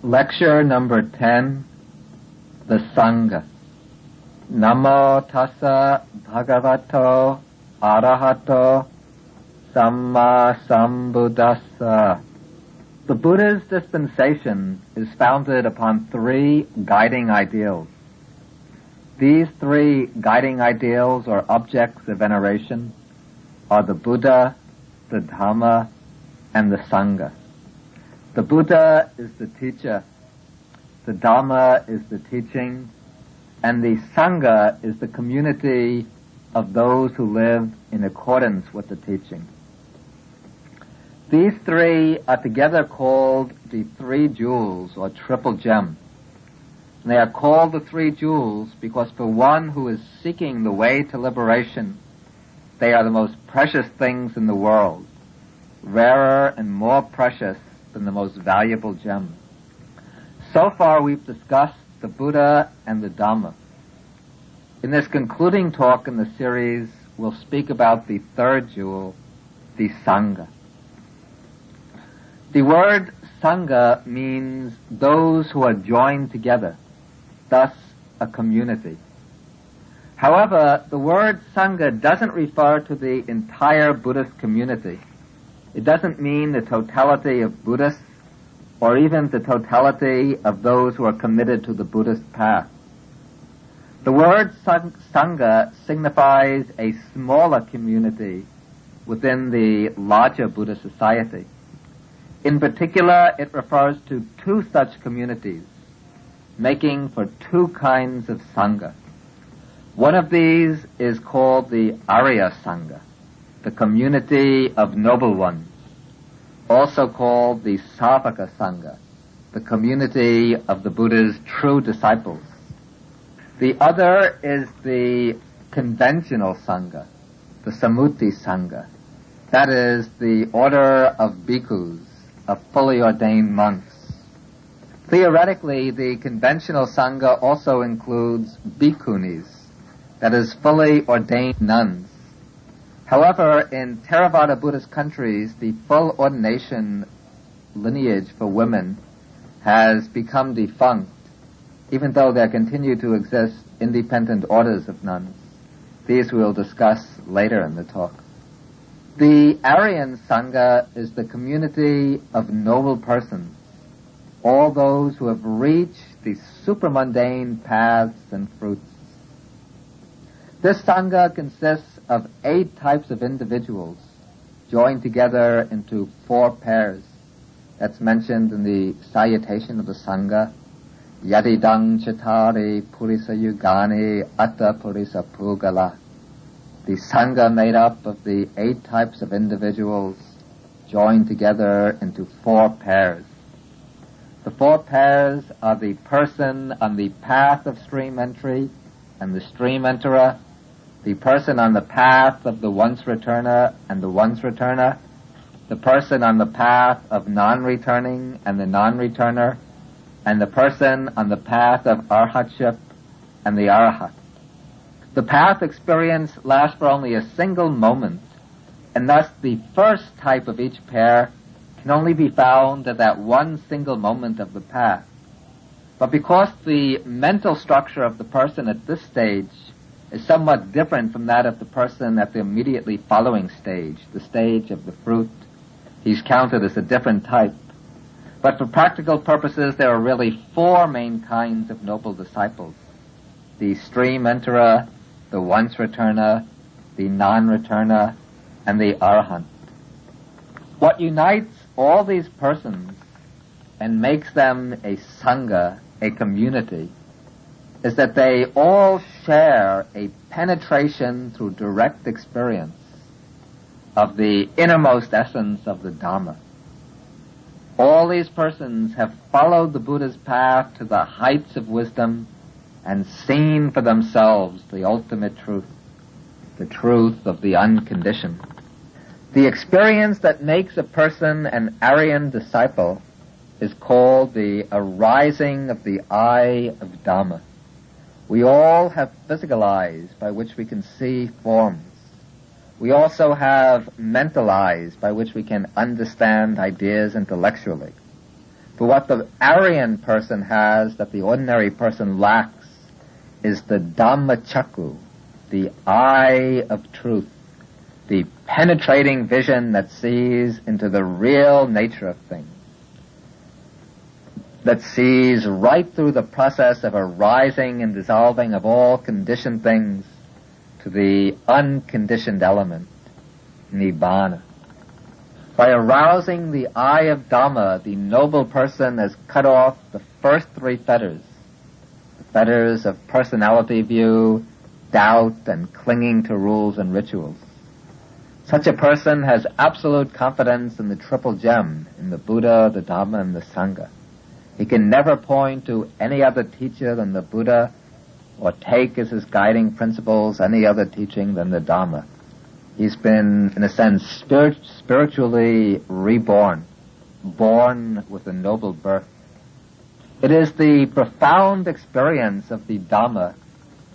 Lecture number 10, the Sangha. Namo tassa bhagavato arahato samma sambuddhassa. The Buddha's dispensation is founded upon three guiding ideals. These three guiding ideals or objects of veneration are the Buddha, the Dhamma, and the Sangha. The Buddha is the teacher, the Dhamma is the teaching, and the Sangha is the community of those who live in accordance with the teaching. These three are together called the three jewels or triple gem. And they are called the three jewels because for one who is seeking the way to liberation, they are the most precious things in the world, rarer and more precious than the most valuable gem. So far we've discussed the Buddha and the Dhamma. In this concluding talk in the series, we'll speak about the third jewel, the Sangha. The word Sangha means those who are joined together, thus a community. However, the word Sangha doesn't refer to the entire Buddhist community. It doesn't mean the totality of Buddhists or even the totality of those who are committed to the Buddhist path. The word Sangha signifies a smaller community within the larger Buddhist society. In particular, it refers to two such communities, making for two kinds of Sangha. One of these is called the Arya Sangha, the community of noble ones, also called the Savaka Sangha, the community of the Buddha's true disciples. The other is the conventional Sangha, the Sammuti Sangha, that is the order of bhikkhus, of fully ordained monks. Theoretically, the conventional Sangha also includes bhikkhunis, that is fully ordained nuns. However, in Theravada Buddhist countries, the full ordination lineage for women has become defunct, even though there continue to exist independent orders of nuns. These we'll discuss later in the talk. The Aryan Sangha is the community of noble persons, all those who have reached the supramundane paths and fruits. This Sangha consists of 8 types of individuals joined together into 4 pairs. That's mentioned in the salutation of the Sangha. Yadidang Chatari Purisa Yugani Atta Purisa Pugala. The Sangha made up of the 8 types of individuals joined together into 4 pairs. The 4 pairs are the person on the path of stream entry and the stream enterer, the person on the path of the once-returner and the once-returner, the person on the path of non-returning and the non-returner, and the person on the path of arhatship and the arahat. The path experience lasts for only a single moment, and thus the first type of each pair can only be found at that one single moment of the path. But because the mental structure of the person at this stage is somewhat different from that of the person at the immediately following stage, the stage of the fruit, he's counted as a different type. But for practical purposes, there are really 4 main kinds of noble disciples: the stream enterer, the once-returner, the non-returner, and the arahant. What unites all these persons and makes them a sangha, a community, is that they all share a penetration through direct experience of the innermost essence of the Dhamma. All these persons have followed the Buddha's path to the heights of wisdom and seen for themselves the ultimate truth, the truth of the unconditioned. The experience that makes a person an Aryan disciple is called the arising of the eye of Dhamma. We all have physical eyes by which we can see forms. We also have mental eyes by which we can understand ideas intellectually. For what the Aryan person has that the ordinary person lacks is the Dhammachakkhu, the eye of truth, the penetrating vision that sees into the real nature of things, that sees right through the process of arising and dissolving of all conditioned things to the unconditioned element, Nibbana. By arousing the eye of Dhamma, the noble person has cut off the first three fetters, the fetters of personality view, doubt, and clinging to rules and rituals. Such a person has absolute confidence in the triple gem, in the Buddha, the Dhamma, and the Sangha. He can never point to any other teacher than the Buddha, or take as his guiding principles any other teaching than the Dhamma. He's been, in a sense, spiritually reborn, born with a noble birth. It is the profound experience of the Dhamma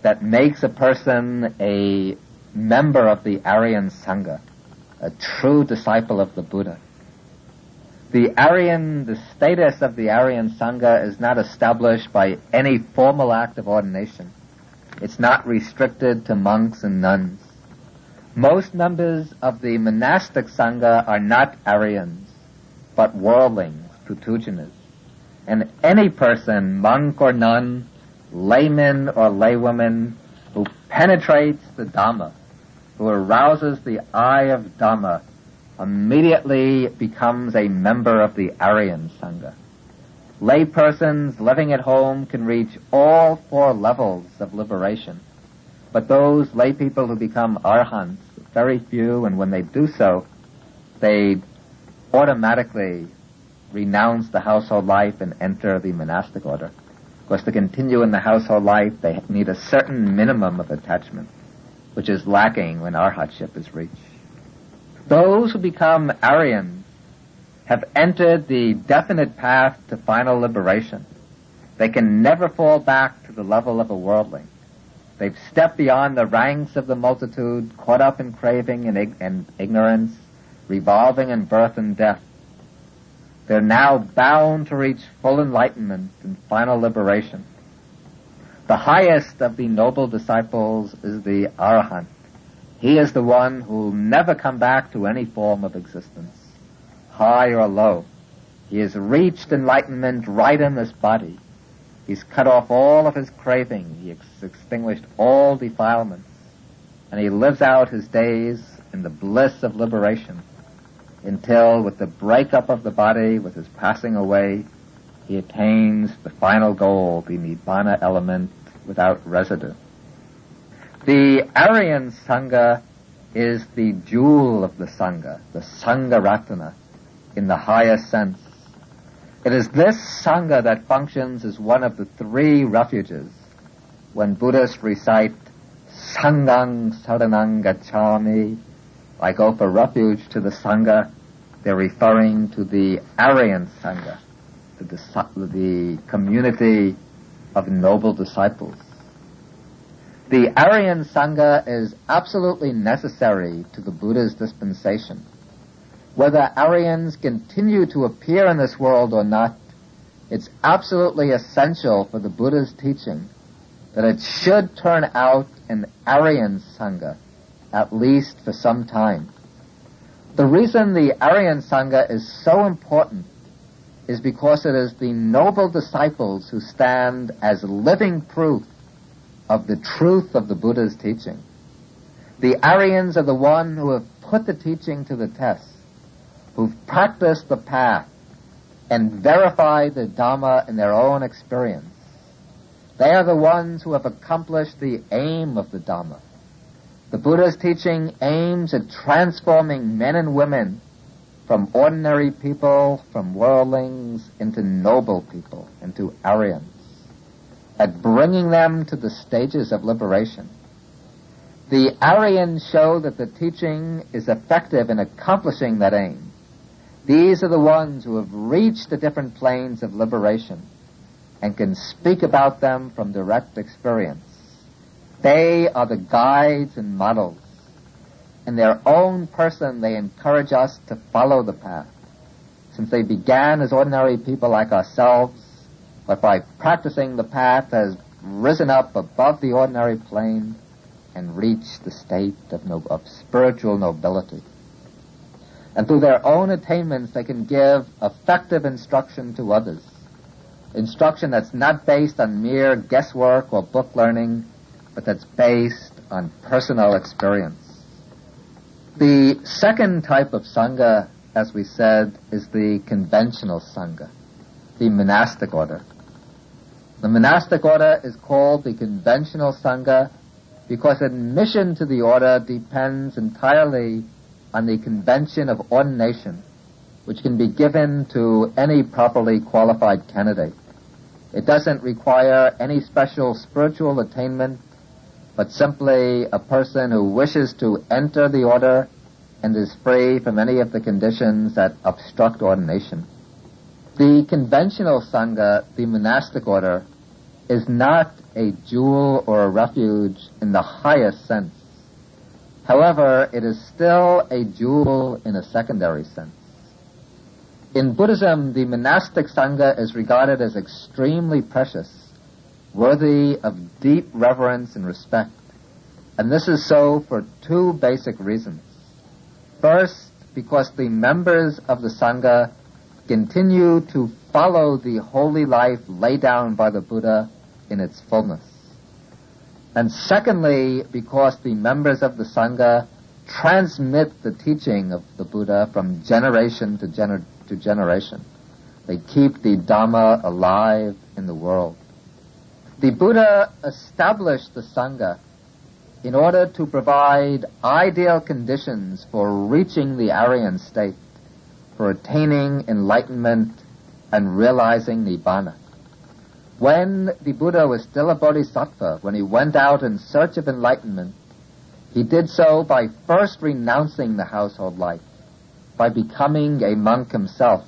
that makes a person a member of the Aryan Sangha, a true disciple of the Buddha. The status of the Aryan Sangha is not established by any formal act of ordination. It's not restricted to monks and nuns. Most members of the monastic Sangha are not Aryans, but worldlings, Prutujanas. And any person, monk or nun, layman or laywoman, who penetrates the Dhamma, who arouses the eye of Dhamma, immediately becomes a member of the Aryan Sangha. Lay persons living at home can reach all four levels of liberation. But those lay people who become arhants, very few, and when they do so, they automatically renounce the household life and enter the monastic order. Of course, to continue in the household life, they need a certain minimum of attachment, which is lacking when arhatship is reached. Those who become Aryans have entered the definite path to final liberation. They can never fall back to the level of a worldling. They've stepped beyond the ranks of the multitude, caught up in craving and ignorance, revolving in birth and death. They're now bound to reach full enlightenment and final liberation. The highest of the noble disciples is the Arahant. He is the one who will never come back to any form of existence, high or low. He has reached enlightenment right in this body. He's cut off all of his craving. He extinguished all defilements. And he lives out his days in the bliss of liberation until, with the breakup of the body, with his passing away, he attains the final goal, the Nibbana element without residue. The Aryan Sangha is the jewel of the Sangha, the Sangha Ratana, in the highest sense. It is this Sangha that functions as one of the three refuges. When Buddhists recite, Sanghang Saranang Gacchami, I go for refuge to the Sangha, they're referring to the Aryan Sangha, the community of noble disciples. The Aryan Sangha is absolutely necessary to the Buddha's dispensation. Whether Aryans continue to appear in this world or not, it's absolutely essential for the Buddha's teaching that it should turn out an Aryan Sangha, at least for some time. The reason the Aryan Sangha is so important is because it is the noble disciples who stand as living proof of the truth of the Buddha's teaching. The Aryans are the one who have put the teaching to the test, who've practiced the path and verified the Dhamma in their own experience. They are the ones who have accomplished the aim of the Dhamma. The Buddha's teaching aims at transforming men and women from ordinary people, from worldlings, into noble people, into Aryans, at bringing them to the stages of liberation. The Aryans show that the teaching is effective in accomplishing that aim. These are the ones who have reached the different planes of liberation and can speak about them from direct experience. They are the guides and models. In their own person, they encourage us to follow the path. since they began as ordinary people like ourselves, but by practicing the path has risen up above the ordinary plane and reached the state of spiritual nobility. And through their own attainments, they can give effective instruction to others. Instruction that's not based on mere guesswork or book learning, but that's based on personal experience. The second type of Sangha, as we said, is the conventional Sangha, the monastic order. The monastic order is called the conventional Sangha because admission to the order depends entirely on the convention of ordination, which can be given to any properly qualified candidate. It doesn't require any special spiritual attainment, but simply a person who wishes to enter the order and is free from any of the conditions that obstruct ordination. The conventional Sangha, the monastic order, is not a jewel or a refuge in the highest sense. However, it is still a jewel in a secondary sense. In Buddhism, the monastic Sangha is regarded as extremely precious, worthy of deep reverence and respect. And this is so for two basic reasons. First, because the members of the Sangha continue to follow the holy life laid down by the Buddha in its fullness. And secondly, because the members of the Sangha transmit the teaching of the Buddha from generation to generation. They keep the Dhamma alive in the world. The Buddha established the Sangha in order to provide ideal conditions for reaching the Aryan state, for attaining enlightenment and realizing Nibbana. When the Buddha was still a bodhisattva, when he went out in search of enlightenment, he did so by first renouncing the household life, by becoming a monk himself.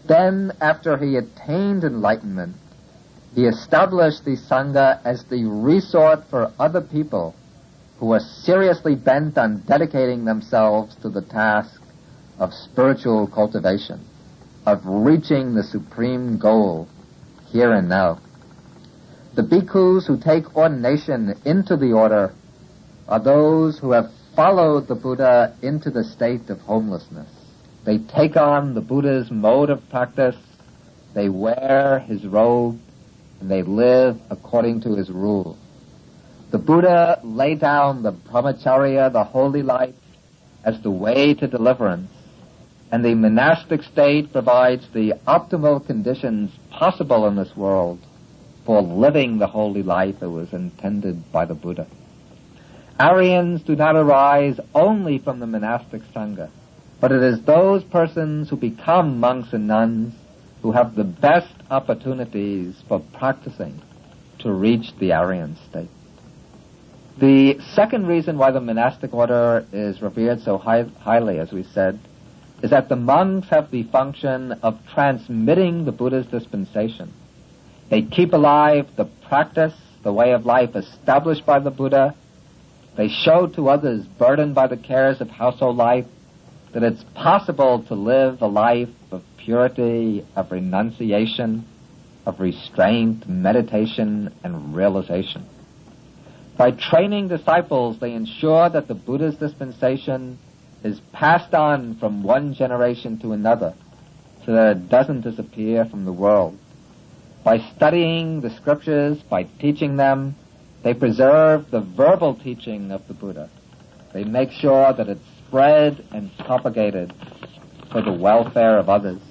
Then, after he attained enlightenment, he established the Sangha as the resort for other people who are seriously bent on dedicating themselves to the task of spiritual cultivation, of reaching the supreme goal here and now. The bhikkhus who take ordination into the order are those who have followed the Buddha into the state of homelessness. They take on the Buddha's mode of practice, they wear his robe, and they live according to his rule. The Buddha laid down the brahmacharya, the holy life, as the way to deliverance, and the monastic state provides the optimal conditions possible in this world for living the holy life that was intended by the Buddha. Aryans do not arise only from the monastic Sangha, but it is those persons who become monks and nuns who have the best opportunities for practicing to reach the Aryan state. The second reason why the monastic order is revered so highly, as we said, is that the monks have the function of transmitting the Buddha's dispensation. They keep alive the practice, the way of life established by the Buddha. They show to others burdened by the cares of household life that it's possible to live a life of purity, of renunciation, of restraint, meditation, and realization. By training disciples, they ensure that the Buddha's dispensation is passed on from one generation to another so that it doesn't disappear from the world. By studying the scriptures, by teaching them, they preserve the verbal teaching of the Buddha. They make sure that it's spread and propagated for the welfare of others.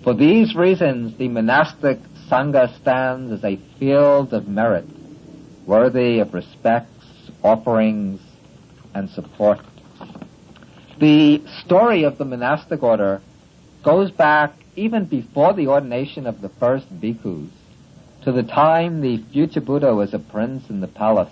For these reasons, the monastic Sangha stands as a field of merit, worthy of respects, offerings, and support. The story of the monastic order goes back even before the ordination of the first bhikkhus, to the time the future Buddha was a prince in the palace.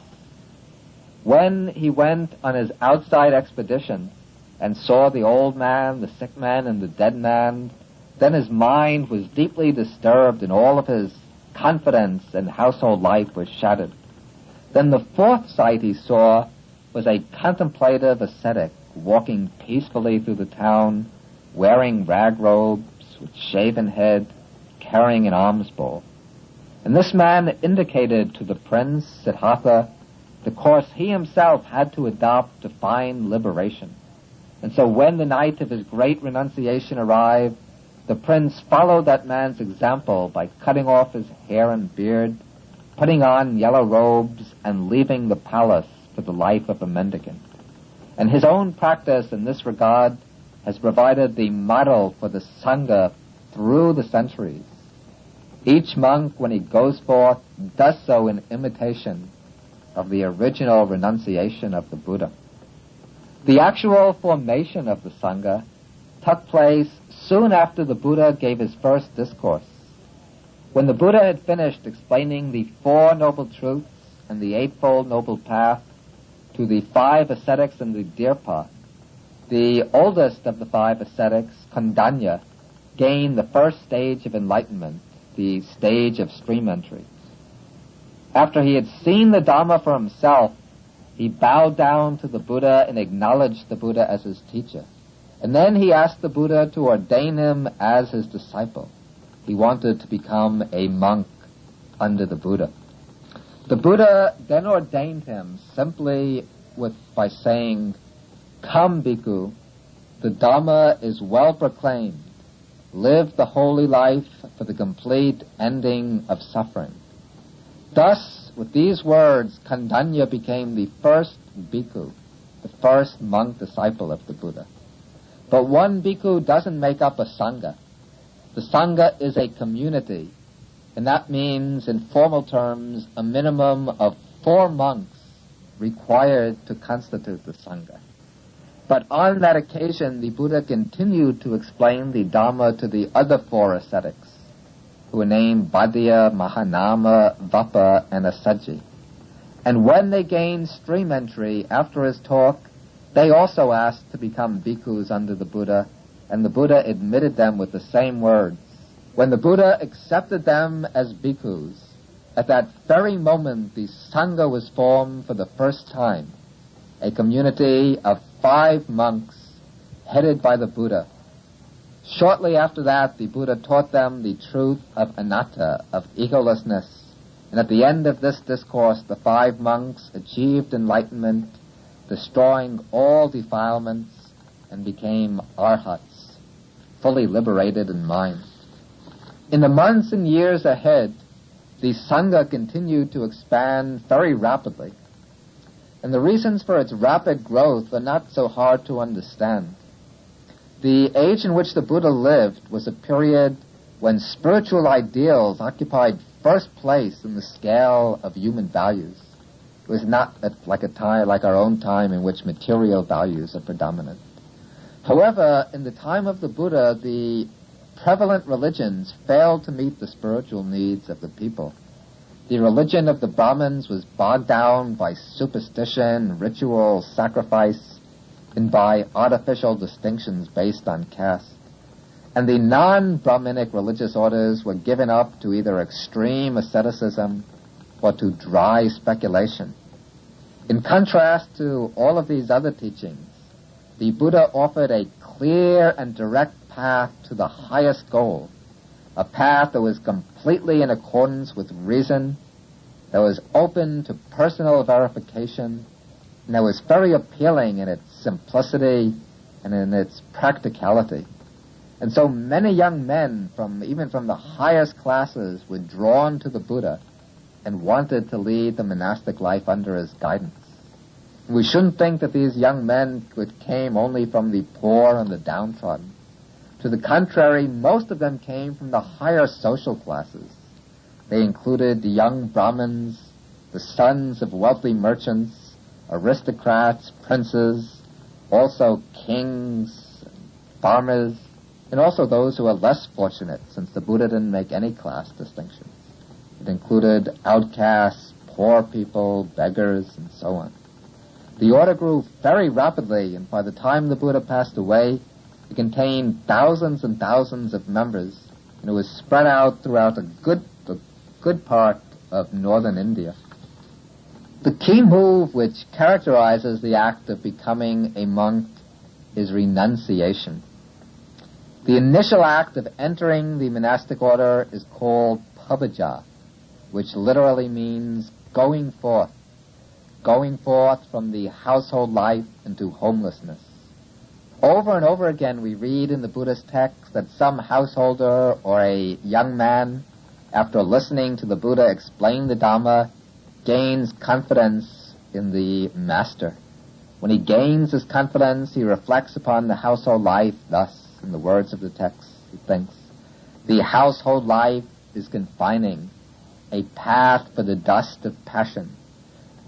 When he went on his outside expedition and saw the old man, the sick man, and the dead man, then his mind was deeply disturbed and all of his confidence and household life was shattered. Then the fourth sight he saw was a contemplative ascetic walking peacefully through the town wearing rag robes, with shaven head, carrying an alms bowl. And this man indicated to the prince, Siddhartha, the course he himself had to adopt to find liberation. And so when the night of his great renunciation arrived, the prince followed that man's example by cutting off his hair and beard, putting on yellow robes, and leaving the palace for the life of a mendicant. And his own practice in this regard has provided the model for the Sangha through the centuries. Each monk, when he goes forth, does so in imitation of the original renunciation of the Buddha. The actual formation of the Sangha took place soon after the Buddha gave his first discourse. When the Buddha had finished explaining the Four Noble Truths and the Eightfold Noble Path to the 5 ascetics in the Deer Park, the oldest of the 5 ascetics, Kondanya, gained the first stage of enlightenment, the stage of stream entry. After he had seen the Dhamma for himself, he bowed down to the Buddha and acknowledged the Buddha as his teacher. And then he asked the Buddha to ordain him as his disciple. He wanted to become a monk under the Buddha. The Buddha then ordained him simply by saying, "Come, bhikkhu, the Dhamma is well proclaimed. Live the holy life for the complete ending of suffering." Thus, with these words, Kondanya became the first bhikkhu, the first monk disciple of the Buddha. But one bhikkhu doesn't make up a sangha. The sangha is a community, and that means, in formal terms, a minimum of 4 monks required to constitute the sangha. But on that occasion, the Buddha continued to explain the Dhamma to the other 4 ascetics, who were named Bhaddiya, Mahanama, Vappa, and Assaji. And when they gained stream entry after his talk, they also asked to become bhikkhus under the Buddha, and the Buddha admitted them with the same words. When the Buddha accepted them as bhikkhus, at that very moment the Sangha was formed for the first time, a community of 5 monks headed by the Buddha. Shortly after that, the Buddha taught them the truth of anatta, of egolessness, and at the end of this discourse, the 5 monks achieved enlightenment, destroying all defilements, and became arhats, fully liberated in mind. In the months and years ahead, the Sangha continued to expand very rapidly, and the reasons for its rapid growth are not so hard to understand. The age in which the Buddha lived was a period when spiritual ideals occupied first place in the scale of human values. It was not like our own time in which material values are predominant. However, in the time of the Buddha, the prevalent religions failed to meet the spiritual needs of the people. The religion of the Brahmins was bogged down by superstition, ritual, sacrifice, and by artificial distinctions based on caste. And the non-Brahminic religious orders were given up to either extreme asceticism or to dry speculation. In contrast to all of these other teachings, the Buddha offered a clear and direct path to the highest goal, a path that was completely in accordance with reason, that was open to personal verification, and that was very appealing in its simplicity and in its practicality. And so many young men, even from the highest classes, were drawn to the Buddha and wanted to lead the monastic life under his guidance. We shouldn't think that these young men came only from the poor and the downtrodden. To the contrary, most of them came from the higher social classes. They included the young Brahmins, the sons of wealthy merchants, aristocrats, princes, also kings, farmers, and also those who are less fortunate, since the Buddha didn't make any class distinctions. It included outcasts, poor people, beggars, and so on. The order grew very rapidly, and by the time the Buddha passed away, it contained thousands and thousands of members, and it was spread out throughout a good part of northern India. The key move which characterizes the act of becoming a monk is renunciation. The initial act of entering the monastic order is called pavaja, which literally means going forth from the household life into homelessness. Over and over again we read in the Buddhist text that some householder or a young man, after listening to the Buddha explain the Dhamma, gains confidence in the master. When he gains his confidence, he reflects upon the household life thus. In the words of the text, he thinks, the household life is confining, a path for the dust of passion.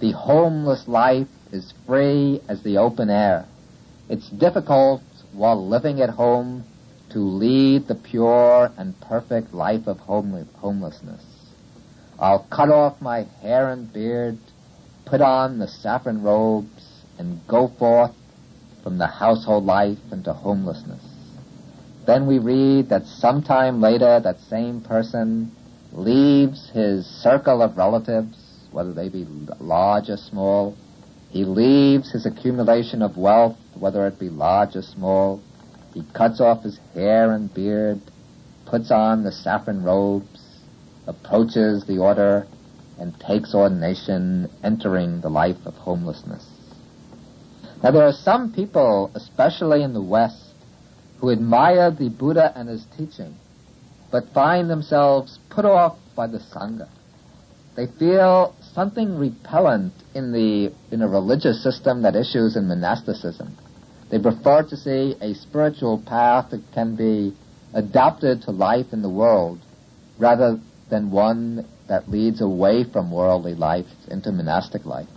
The homeless life is free as the open air. It's difficult, while living at home, to lead the pure and perfect life of homelessness. I'll cut off my hair and beard, put on the saffron robes, and go forth from the household life into homelessness. Then we read that sometime later that same person leaves his circle of relatives, whether they be large or small. He leaves his accumulation of wealth, whether it be large or small. He cuts off his hair and beard, puts on the saffron robes, approaches the order, and takes ordination, entering the life of homelessness. Now there are some people, especially in the West, who admire the Buddha and his teaching, but find themselves put off by the Sangha. They feel something repellent in a religious system that issues in monasticism. They prefer to see a spiritual path that can be adapted to life in the world, rather than one that leads away from worldly life into monastic life.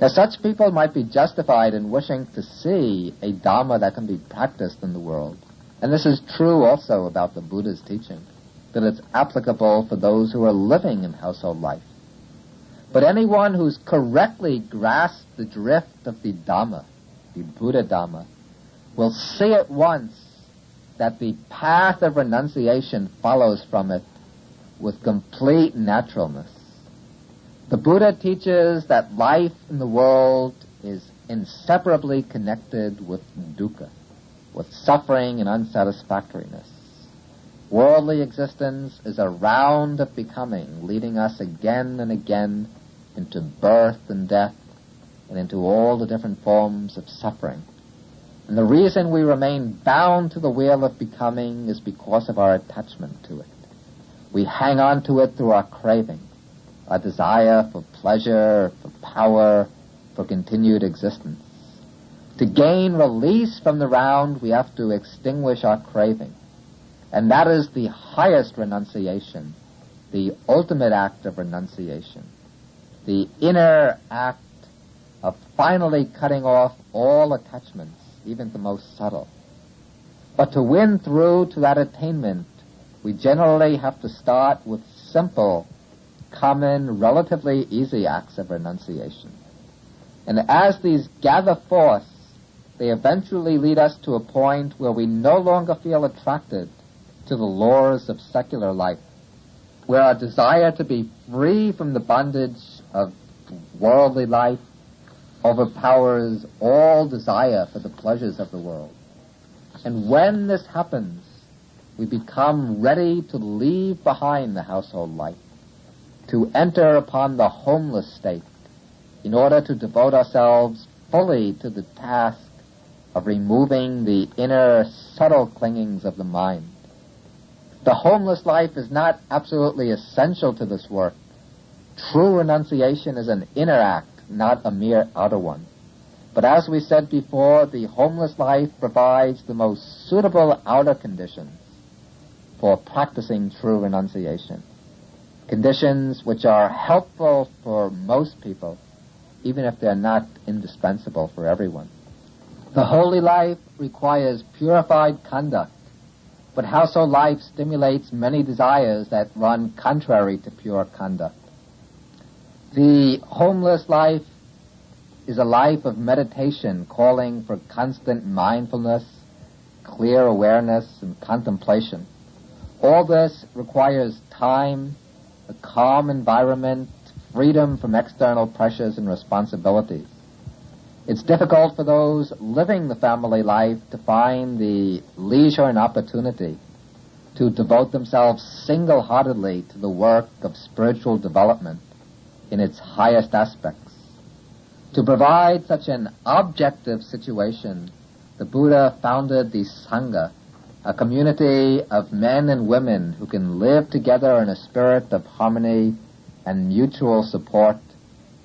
Now, such people might be justified in wishing to see a Dhamma that can be practiced in the world. And this is true also about the Buddha's teaching, that it's applicable for those who are living in household life. But anyone who's correctly grasped the drift of the Dhamma, the Buddha Dhamma, will see at once that the path of renunciation follows from it with complete naturalness. The Buddha teaches that life in the world is inseparably connected with dukkha, with suffering and unsatisfactoriness. Worldly existence is a round of becoming, leading us again and again into birth and death and into all the different forms of suffering. And the reason we remain bound to the wheel of becoming is because of our attachment to it. We hang on to it through our craving, our desire for pleasure, for power, for continued existence. To gain release from the round, we have to extinguish our craving. And that is the highest renunciation, the ultimate act of renunciation, the inner act of finally cutting off all attachments, even the most subtle. But to win through to that attainment, we generally have to start with simple, common, relatively easy acts of renunciation. And as these gather force, they eventually lead us to a point where we no longer feel attracted to the lures of secular life, where our desire to be free from the bondage of worldly life overpowers all desire for the pleasures of the world. And when this happens, we become ready to leave behind the household life, to enter upon the homeless state, in order to devote ourselves fully to the task of removing the inner subtle clingings of the mind. The homeless life is not absolutely essential to this work. True renunciation is an inner act, not a mere outer one. But as we said before, the homeless life provides the most suitable outer conditions for practicing true renunciation. Conditions which are helpful for most people, even if they're not indispensable for everyone. The holy life requires purified conduct, but household life stimulates many desires that run contrary to pure conduct. The homeless life is a life of meditation, calling for constant mindfulness, clear awareness, and contemplation. All this requires time, a calm environment, freedom from external pressures and responsibilities. It's difficult for those living the family life to find the leisure and opportunity to devote themselves single-heartedly to the work of spiritual development in its highest aspects. To provide such an objective situation, the Buddha founded the Sangha, a community of men and women who can live together in a spirit of harmony and mutual support,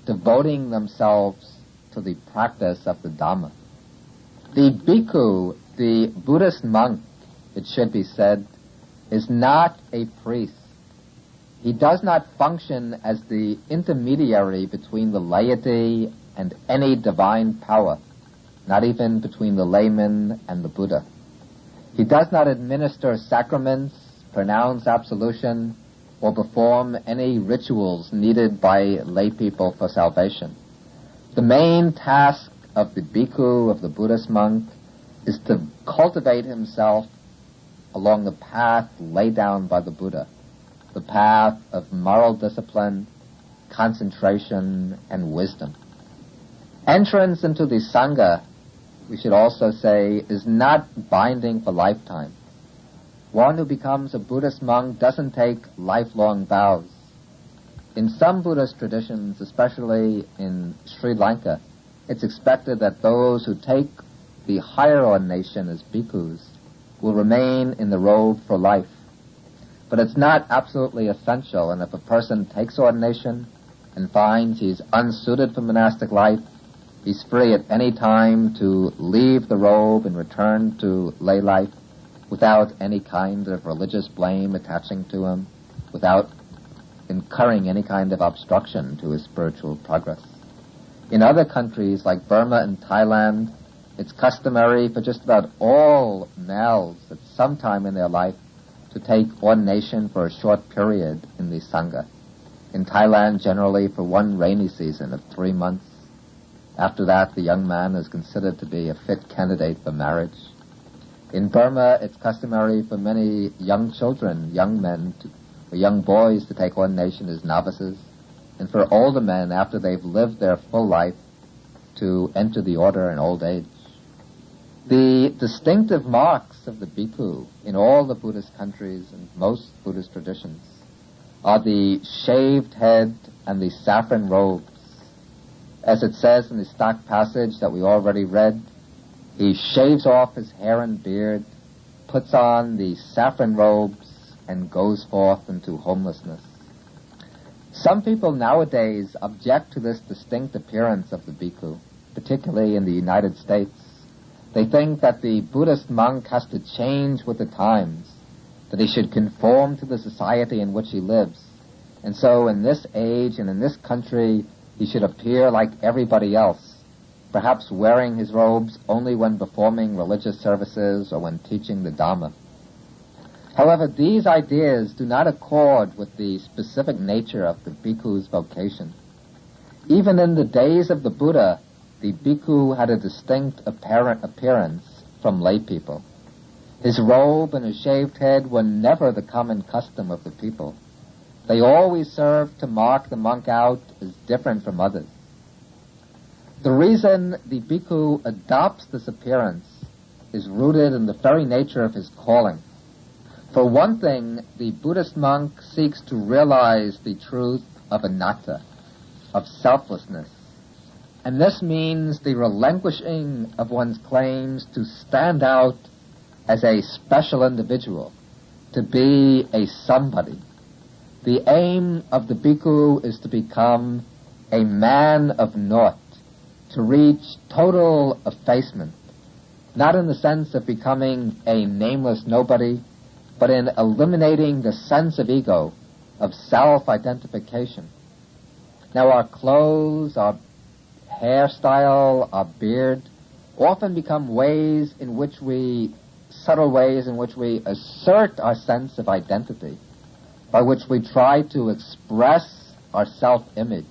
devoting themselves to the practice of the Dhamma. The bhikkhu, the Buddhist monk, it should be said, is not a priest. He does not function as the intermediary between the laity and any divine power, not even between the layman and the Buddha. He does not administer sacraments, pronounce absolution, or perform any rituals needed by lay people for salvation. The main task of the bhikkhu, of the Buddhist monk, is to cultivate himself along the path laid down by the Buddha, the path of moral discipline, concentration, and wisdom. Entrance into the Sangha, we should also say, is not binding for lifetime. One who becomes a Buddhist monk doesn't take lifelong vows. In some Buddhist traditions, especially in Sri Lanka, it's expected that those who take the higher ordination as bhikkhus will remain in the robe for life. But it's not absolutely essential, and if a person takes ordination and finds he's unsuited for monastic life, he's free at any time to leave the robe and return to lay life without any kind of religious blame attaching to him, without incurring any kind of obstruction to his spiritual progress. In other countries like Burma and Thailand, it's customary for just about all males at some time in their life to take ordination for a short period in the Sangha. In Thailand, generally for one rainy season of 3 months. After that, the young man is considered to be a fit candidate for marriage. In Burma, it's customary for many young children, young men, or young boys to take ordination as novices, and for older men, after they've lived their full life, to enter the order in old age. The distinctive marks of the bhikkhu in all the Buddhist countries and most Buddhist traditions are the shaved head and the saffron robes. As it says in the stock passage that we already read, he shaves off his hair and beard, puts on the saffron robes, and goes forth into homelessness. Some people nowadays object to this distinct appearance of the bhikkhu, particularly in the United States. They think that the Buddhist monk has to change with the times, that he should conform to the society in which he lives. And so in this age and in this country, he should appear like everybody else, perhaps wearing his robes only when performing religious services or when teaching the Dhamma. However, these ideas do not accord with the specific nature of the bhikkhu's vocation. Even in the days of the Buddha, the bhikkhu had a distinct appearance from lay people. His robe and his shaved head were never the common custom of the people. They always served to mark the monk out as different from others. The reason the bhikkhu adopts this appearance is rooted in the very nature of his calling. For one thing, the Buddhist monk seeks to realize the truth of anatta, of selflessness. And this means the relinquishing of one's claims to stand out as a special individual, to be a somebody. The aim of the bhikkhu is to become a man of naught, to reach total effacement, not in the sense of becoming a nameless nobody, but in eliminating the sense of ego, of self-identification. Now our clothes, our hairstyle, our beard, often become subtle ways in which we assert our sense of identity, by which we try to express our self-image,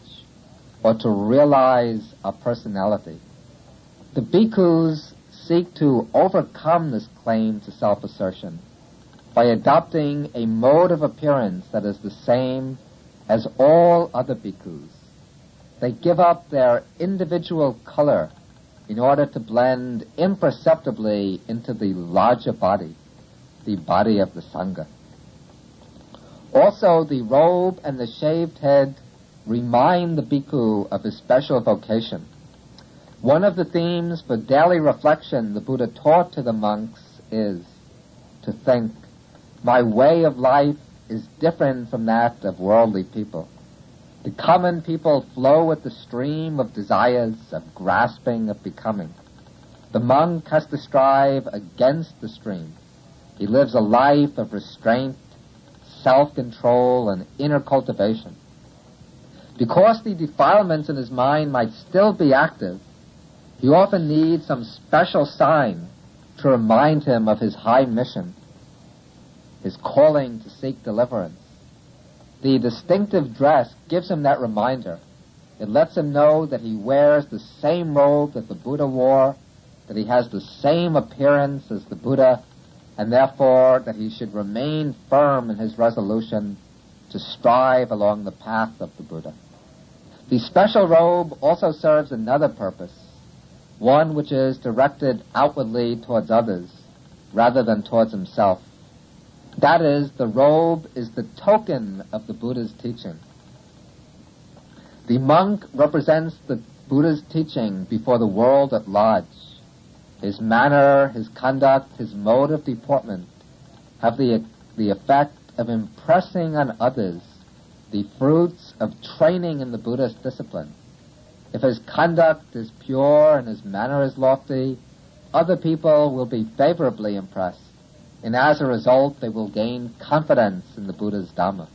or to realize our personality. The bhikkhus seek to overcome this claim to self-assertion by adopting a mode of appearance that is the same as all other bhikkhus. They give up their individual color in order to blend imperceptibly into the larger body, the body of the Sangha. Also, the robe and the shaved head remind the bhikkhu of his special vocation. One of the themes for daily reflection the Buddha taught to the monks is to think, my way of life is different from that of worldly people. The common people flow with the stream of desires, of grasping, of becoming. The monk has to strive against the stream. He lives a life of restraint, self-control, and inner cultivation. Because the defilements in his mind might still be active, he often needs some special sign to remind him of his high mission, his calling to seek deliverance. The distinctive dress gives him that reminder. It lets him know that he wears the same robe that the Buddha wore, that he has the same appearance as the Buddha, and therefore that he should remain firm in his resolution to strive along the path of the Buddha. The special robe also serves another purpose, one which is directed outwardly towards others rather than towards himself. That is, the robe is the token of the Buddha's teaching. The monk represents the Buddha's teaching before the world at large. His manner, his conduct, his mode of deportment have the effect of impressing on others the fruits of training in the Buddhist discipline. If his conduct is pure and his manner is lofty, other people will be favorably impressed, and as a result they will gain confidence in the Buddha's Dhamma.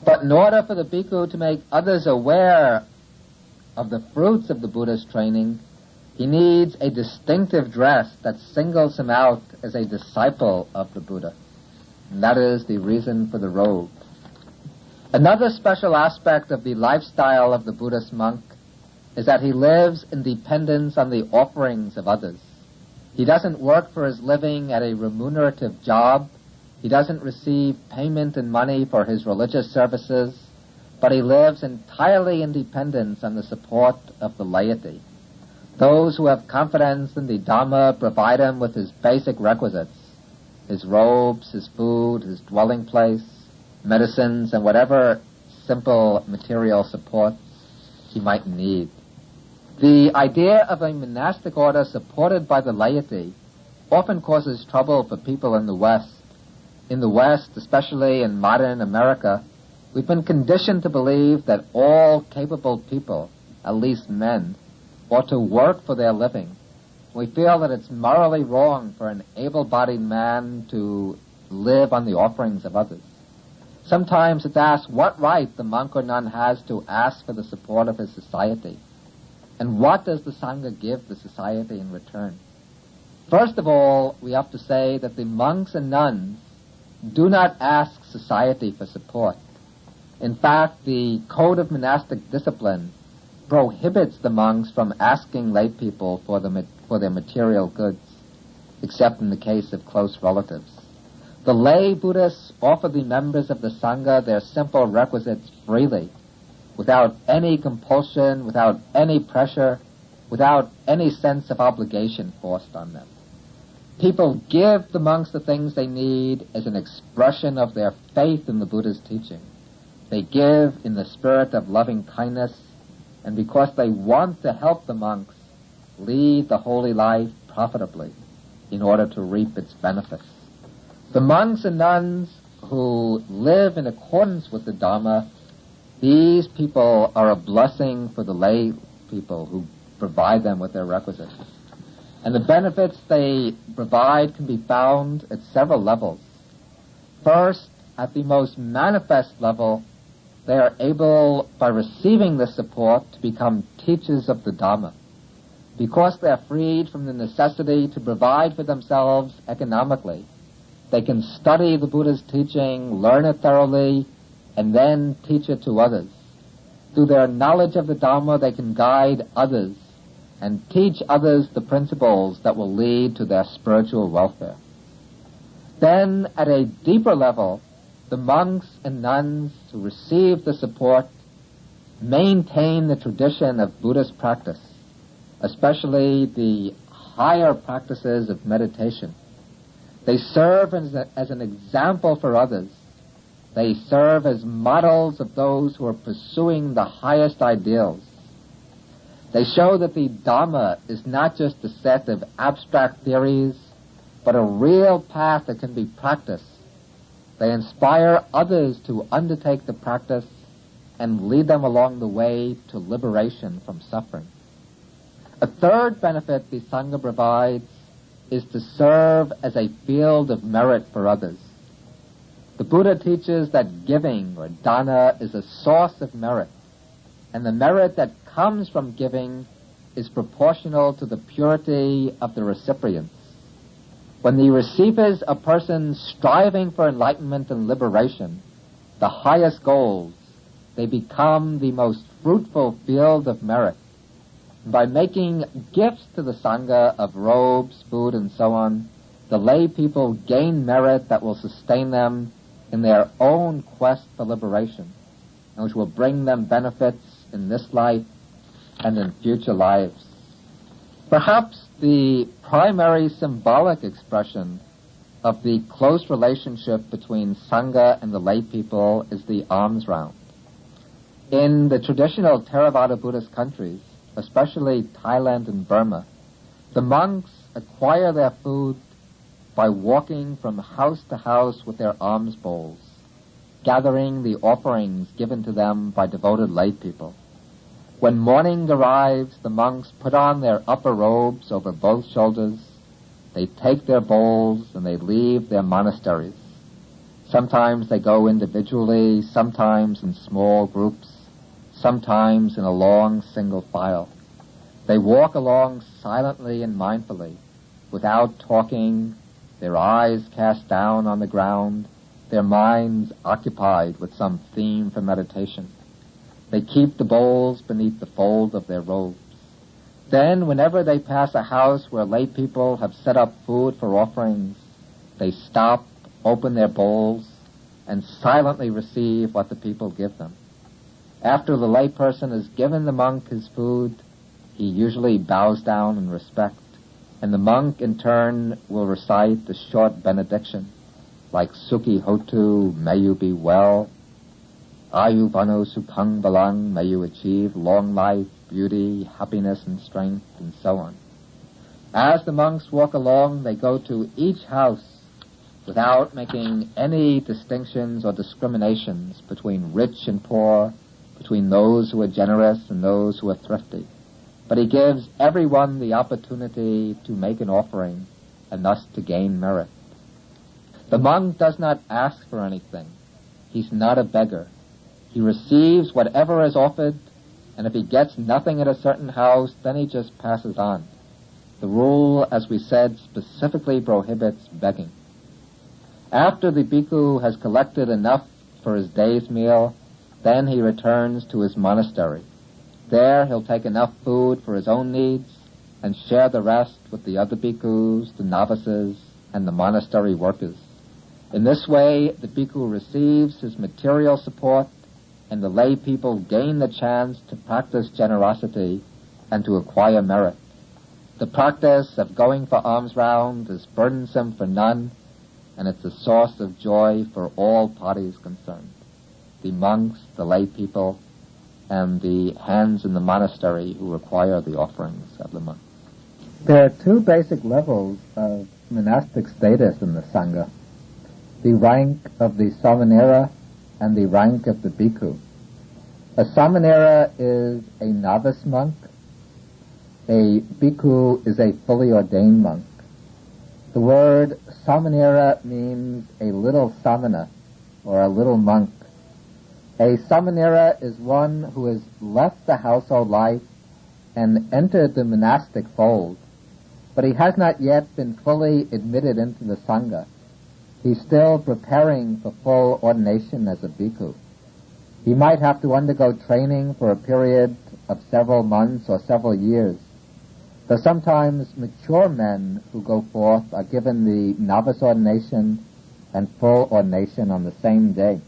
But in order for the bhikkhu to make others aware of the fruits of the Buddha's training, he needs a distinctive dress that singles him out as a disciple of the Buddha. And that is the reason for the robe. Another special aspect of the lifestyle of the Buddhist monk is that he lives in dependence on the offerings of others. He doesn't work for his living at a remunerative job. He doesn't receive payment in money for his religious services, but he lives entirely in dependence on the support of the laity. Those who have confidence in the Dhamma provide him with his basic requisites, his robes, his food, his dwelling place, medicines, and whatever simple material support he might need. The idea of a monastic order supported by the laity often causes trouble for people in the West. In the West, especially in modern America, we've been conditioned to believe that all capable people, at least men, ought to work for their living. We feel that it's morally wrong for an able-bodied man to live on the offerings of others. Sometimes it's asked what right the monk or nun has to ask for the support of his society. And what does the Sangha give the society in return? First of all, we have to say that the monks and nuns do not ask society for support. In fact, the Code of Monastic Discipline prohibits the monks from asking lay people for their material goods, except in the case of close relatives. The lay Buddhists offer the members of the Sangha their simple requisites freely, without any compulsion, without any pressure, without any sense of obligation forced on them. People give the monks the things they need as an expression of their faith in the Buddha's teaching. They give in the spirit of loving kindness, and because they want to help the monks lead the holy life profitably in order to reap its benefits. The monks and nuns who live in accordance with the Dhamma, these people are a blessing for the lay people who provide them with their requisites. And the benefits they provide can be found at several levels. First, at the most manifest level, they are able, by receiving this support, to become teachers of the Dhamma. Because they are freed from the necessity to provide for themselves economically, they can study the Buddha's teaching, learn it thoroughly, and then teach it to others. Through their knowledge of the Dhamma, they can guide others and teach others the principles that will lead to their spiritual welfare. Then, at a deeper level, the monks and nuns who receive the support maintain the tradition of Buddhist practice, especially the higher practices of meditation. They serve as an example for others. They serve as models of those who are pursuing the highest ideals. They show that the Dhamma is not just a set of abstract theories, but a real path that can be practiced. They inspire others to undertake the practice and lead them along the way to liberation from suffering. A third benefit the Sangha provides is to serve as a field of merit for others. The Buddha teaches that giving, or dana, is a source of merit, and the merit that comes from giving is proportional to the purity of the recipients. When the receiver is a person striving for enlightenment and liberation, the highest goals, they become the most fruitful field of merit. By making gifts to the Sangha of robes, food, and so on, the lay people gain merit that will sustain them in their own quest for liberation, and which will bring them benefits in this life and in future lives. Perhaps the primary symbolic expression of the close relationship between Sangha and the lay people is the alms round. In the traditional Theravada Buddhist countries, especially Thailand and Burma, the monks acquire their food by walking from house to house with their alms bowls, gathering the offerings given to them by devoted lay people. When morning arrives, the monks put on their upper robes over both shoulders, they take their bowls, and they leave their monasteries. Sometimes they go individually, sometimes in small groups, sometimes in a long single file. They walk along silently and mindfully, without talking, their eyes cast down on the ground, their minds occupied with some theme for meditation. They keep the bowls beneath the fold of their robes. Then, whenever they pass a house where lay people have set up food for offerings, they stop, open their bowls, and silently receive what the people give them. After the lay person has given the monk his food, he usually bows down in respect, and the monk in turn will recite the short benediction, like Sukhi Hotu, may you be well, Ayubano Sukhang Balang, may you achieve long life, beauty, happiness, and strength, and so on. As the monks walk along, they go to each house without making any distinctions or discriminations between rich and poor, between those who are generous and those who are thrifty. But he gives everyone the opportunity to make an offering and thus to gain merit. The monk does not ask for anything. He's not a beggar. He receives whatever is offered, and if he gets nothing at a certain house, then he just passes on. The rule, as we said, specifically prohibits begging. After the bhikkhu has collected enough for his day's meal, then he returns to his monastery. There he'll take enough food for his own needs and share the rest with the other bhikkhus, the novices, and the monastery workers. In this way, the bhikkhu receives his material support, and the lay people gain the chance to practice generosity and to acquire merit. The practice of going for alms round is burdensome for none, and it's a source of joy for all parties concerned, the monks, the lay people, and the hands in the monastery who require the offerings of the monks. There are two basic levels of monastic status in the Sangha: the rank of the Samanera and the rank of the bhikkhu. A Samanera is a novice monk. A bhikkhu is a fully ordained monk. The word Samanera means a little samana, or a little monk. A Samanera is one who has left the household life and entered the monastic fold, but he has not yet been fully admitted into the Sangha. He's still preparing for full ordination as a bhikkhu. He might have to undergo training for a period of several months or several years, though sometimes mature men who go forth are given the novice ordination and full ordination on the same day.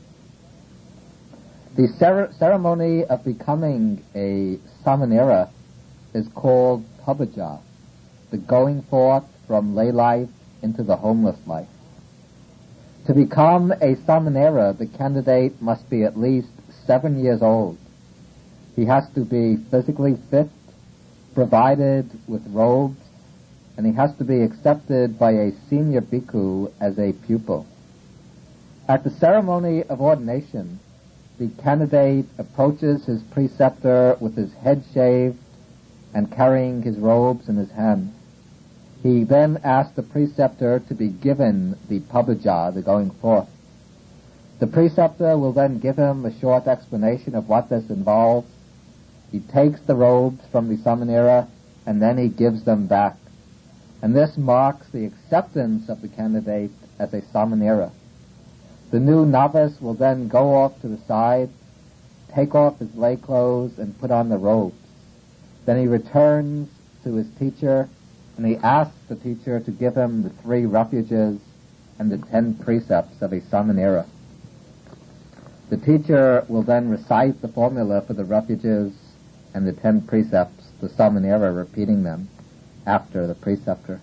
The ceremony of becoming a Samanera is called Pabbaja, the going forth from lay life into the homeless life. To become a Samanera, the candidate must be at least 7 years old. He has to be physically fit, provided with robes, and he has to be accepted by a senior bhikkhu as a pupil. At the ceremony of ordination, the candidate approaches his preceptor with his head shaved and carrying his robes in his hand. He then asks the preceptor to be given the Pabbaja, the going forth. The preceptor will then give him a short explanation of what this involves. He takes the robes from the Samanera and then he gives them back. And this marks the acceptance of the candidate as a Samanera. The new novice will then go off to the side, take off his lay clothes and put on the robes. Then he returns to his teacher and he asks the teacher to give him the 3 refuges and the 10 precepts of a Samanera. The teacher will then recite the formula for the refuges and the 10 precepts, the Samanera repeating them after the preceptor.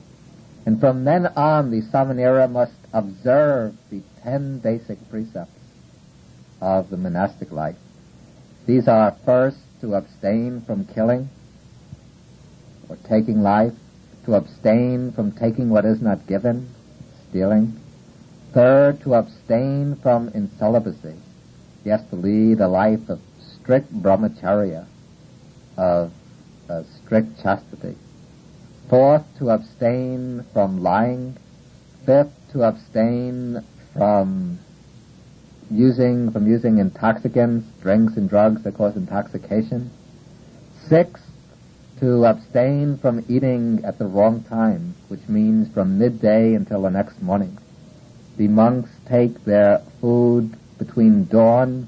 And from then on, the Samanera must observe the 10 basic precepts of the monastic life. These are, first, to abstain from killing or taking life, to abstain from taking what is not given, stealing. Third, to abstain from incelibacy. He has to lead a life of strict brahmacharya, of strict chastity. Fourth, to abstain from lying. Fifth, to abstain from using intoxicants, drinks and drugs that cause intoxication. Sixth, to abstain from eating at the wrong time, which means from midday until the next morning. The monks take their food between dawn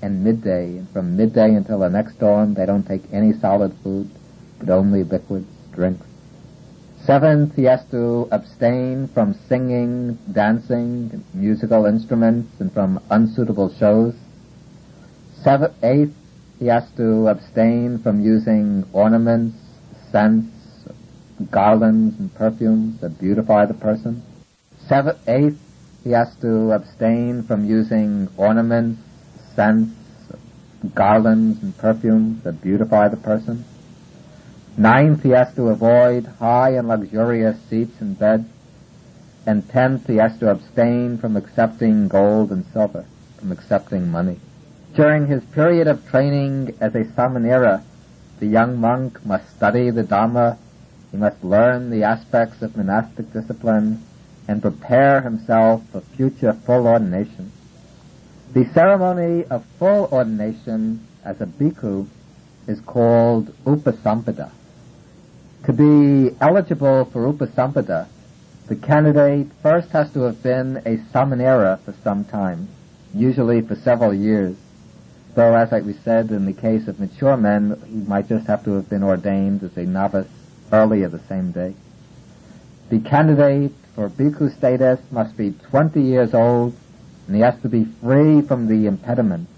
and midday, and from midday until the next dawn they don't take any solid food, but only liquids, drinks. Seventh, he has to abstain from singing, dancing, musical instruments, and from unsuitable shows. Eighth, he has to abstain from using ornaments, scents, garlands, and perfumes that beautify the person. Eighth, he has to abstain from using ornaments, scents, garlands, and perfumes that beautify the person. Ninth, he has to avoid high and luxurious seats and beds. And 10th, he has to abstain from accepting gold and silver, from accepting money. During his period of training as a Samanera, the young monk must study the Dhamma, he must learn the aspects of monastic discipline, and prepare himself for future full ordination. The ceremony of full ordination as a bhikkhu is called Upasampada. To be eligible for Upasampada, the candidate first has to have been a Samanera for some time, usually for several years, though, as we said, in the case of mature men, he might just have to have been ordained as a novice earlier the same day. The candidate for bhikkhu status must be 20 years old, and he has to be free from the impediments.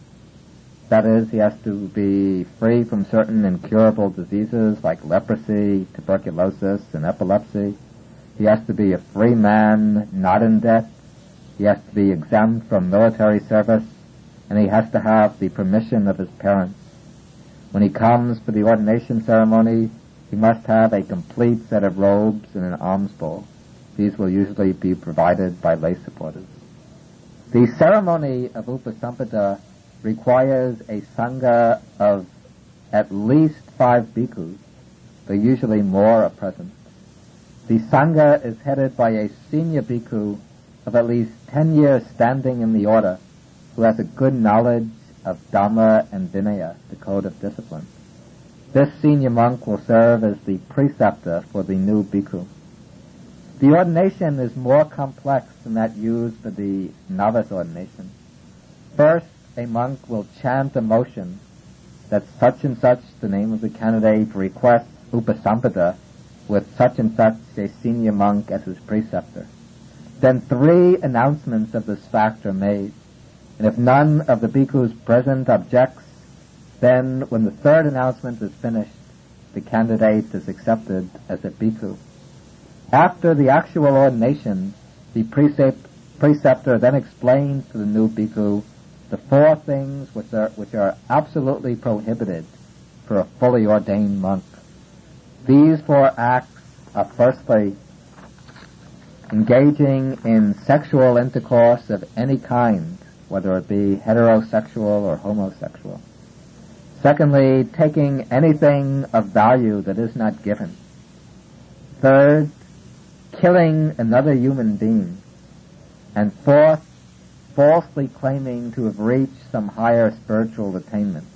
That is, he has to be free from certain incurable diseases like leprosy, tuberculosis, and epilepsy. He has to be a free man, not in debt. He has to be exempt from military service, and he has to have the permission of his parents. When he comes for the ordination ceremony, he must have a complete set of robes and an alms bowl. These will usually be provided by lay supporters. The ceremony of Upasampada requires a sangha of at least 5 bhikkhus, though usually more are present. The sangha is headed by a senior bhikkhu of at least 10 years standing in the order, who has a good knowledge of Dhamma and Vinaya, the code of discipline. This senior monk will serve as the preceptor for the new bhikkhu. The ordination is more complex than that used for the novice ordination. First, a monk will chant a motion that such and such, the name of the candidate, requests Upasampada with such and such a senior monk as his preceptor. Then 3 announcements of this fact are made, and if none of the bhikkhus present objects, then when the 3rd announcement is finished, the candidate is accepted as a bhikkhu. After the actual ordination, the preceptor then explains to the new bhikkhu the 4 things which are absolutely prohibited for a fully ordained monk. These 4 acts are firstly, engaging in sexual intercourse of any kind, whether it be heterosexual or homosexual. Secondly, taking anything of value that is not given. Third, killing another human being. And fourth, falsely claiming to have reached some higher spiritual attainment.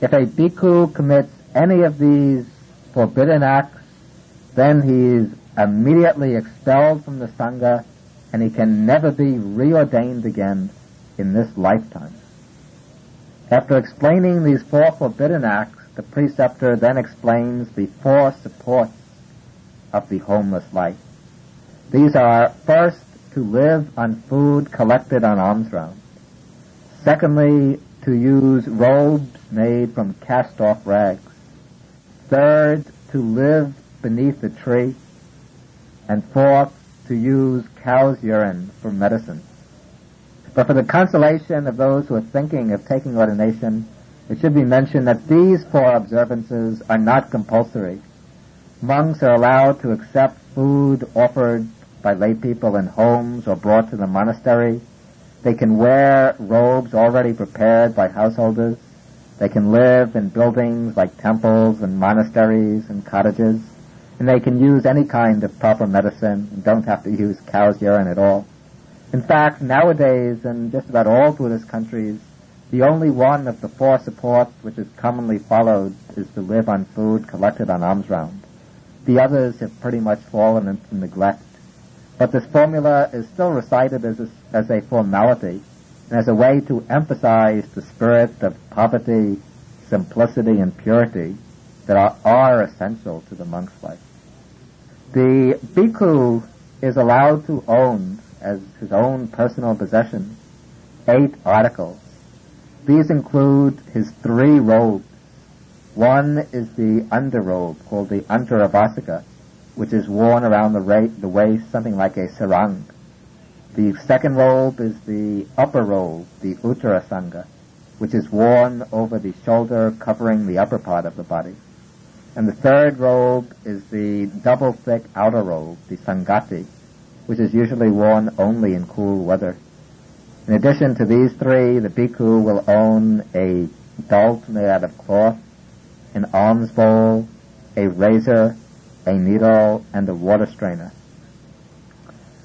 If a bhikkhu commits any of these forbidden acts, then he is immediately expelled from the Sangha, and he can never be reordained again in this lifetime. After explaining these 4 forbidden acts, the preceptor then explains the 4 supports of the homeless life. These are, first, to live on food collected on alms rounds. Secondly, to use robes made from cast-off rags. Third, to live beneath a tree. And fourth, to use cow's urine for medicine. But for the consolation of those who are thinking of taking ordination, it should be mentioned that these 4 observances are not compulsory. Monks are allowed to accept food offered by lay people in homes or brought to the monastery. They can wear robes already prepared by householders. They can live in buildings like temples and monasteries and cottages. And they can use any kind of proper medicine and don't have to use cow's urine at all. In fact, nowadays, in just about all Buddhist countries, the only one of the 4 supports which is commonly followed is to live on food collected on alms round. The others have pretty much fallen into neglect. But this formula is still recited as a formality and as a way to emphasize the spirit of poverty, simplicity, and purity that are essential to the monk's life. The bhikkhu is allowed to own, as his own personal possession, 8 articles. These include his 3 robes. One is the underrobe, called the Antaravasika, which is worn around the waist, something like a sarang. The second robe is the upper robe, the Uttarasanga, which is worn over the shoulder, covering the upper part of the body. And the third robe is the double-thick outer robe, the Sangati, which is usually worn only in cool weather. In addition to these 3, the bhikkhu will own a belt made out of cloth, an alms bowl, a razor, a needle, and a water strainer.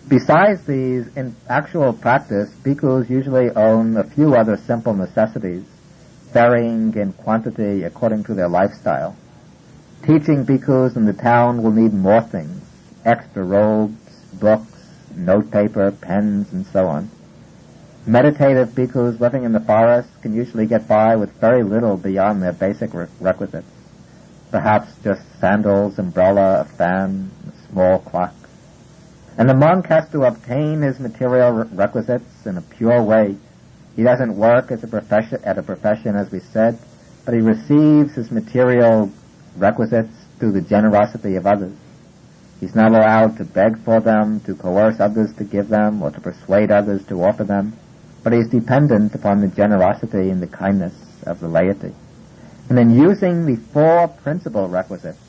Besides these, in actual practice, bhikkhus usually own a few other simple necessities, varying in quantity according to their lifestyle. Teaching bhikkhus in the town will need more things: extra robes, books, notepaper, pens, and so on. Meditative bhikkhus living in the forest can usually get by with very little beyond their basic requisites. Perhaps just sandals, umbrella, a fan, a small clock. And the monk has to obtain his material requisites in a pure way. He doesn't work at a profession, as we said, but he receives his material requisites through the generosity of others. He's not allowed to beg for them, to coerce others to give them, or to persuade others to offer them, but he's dependent upon the generosity and the kindness of the laity. And in using the 4 principal requisites,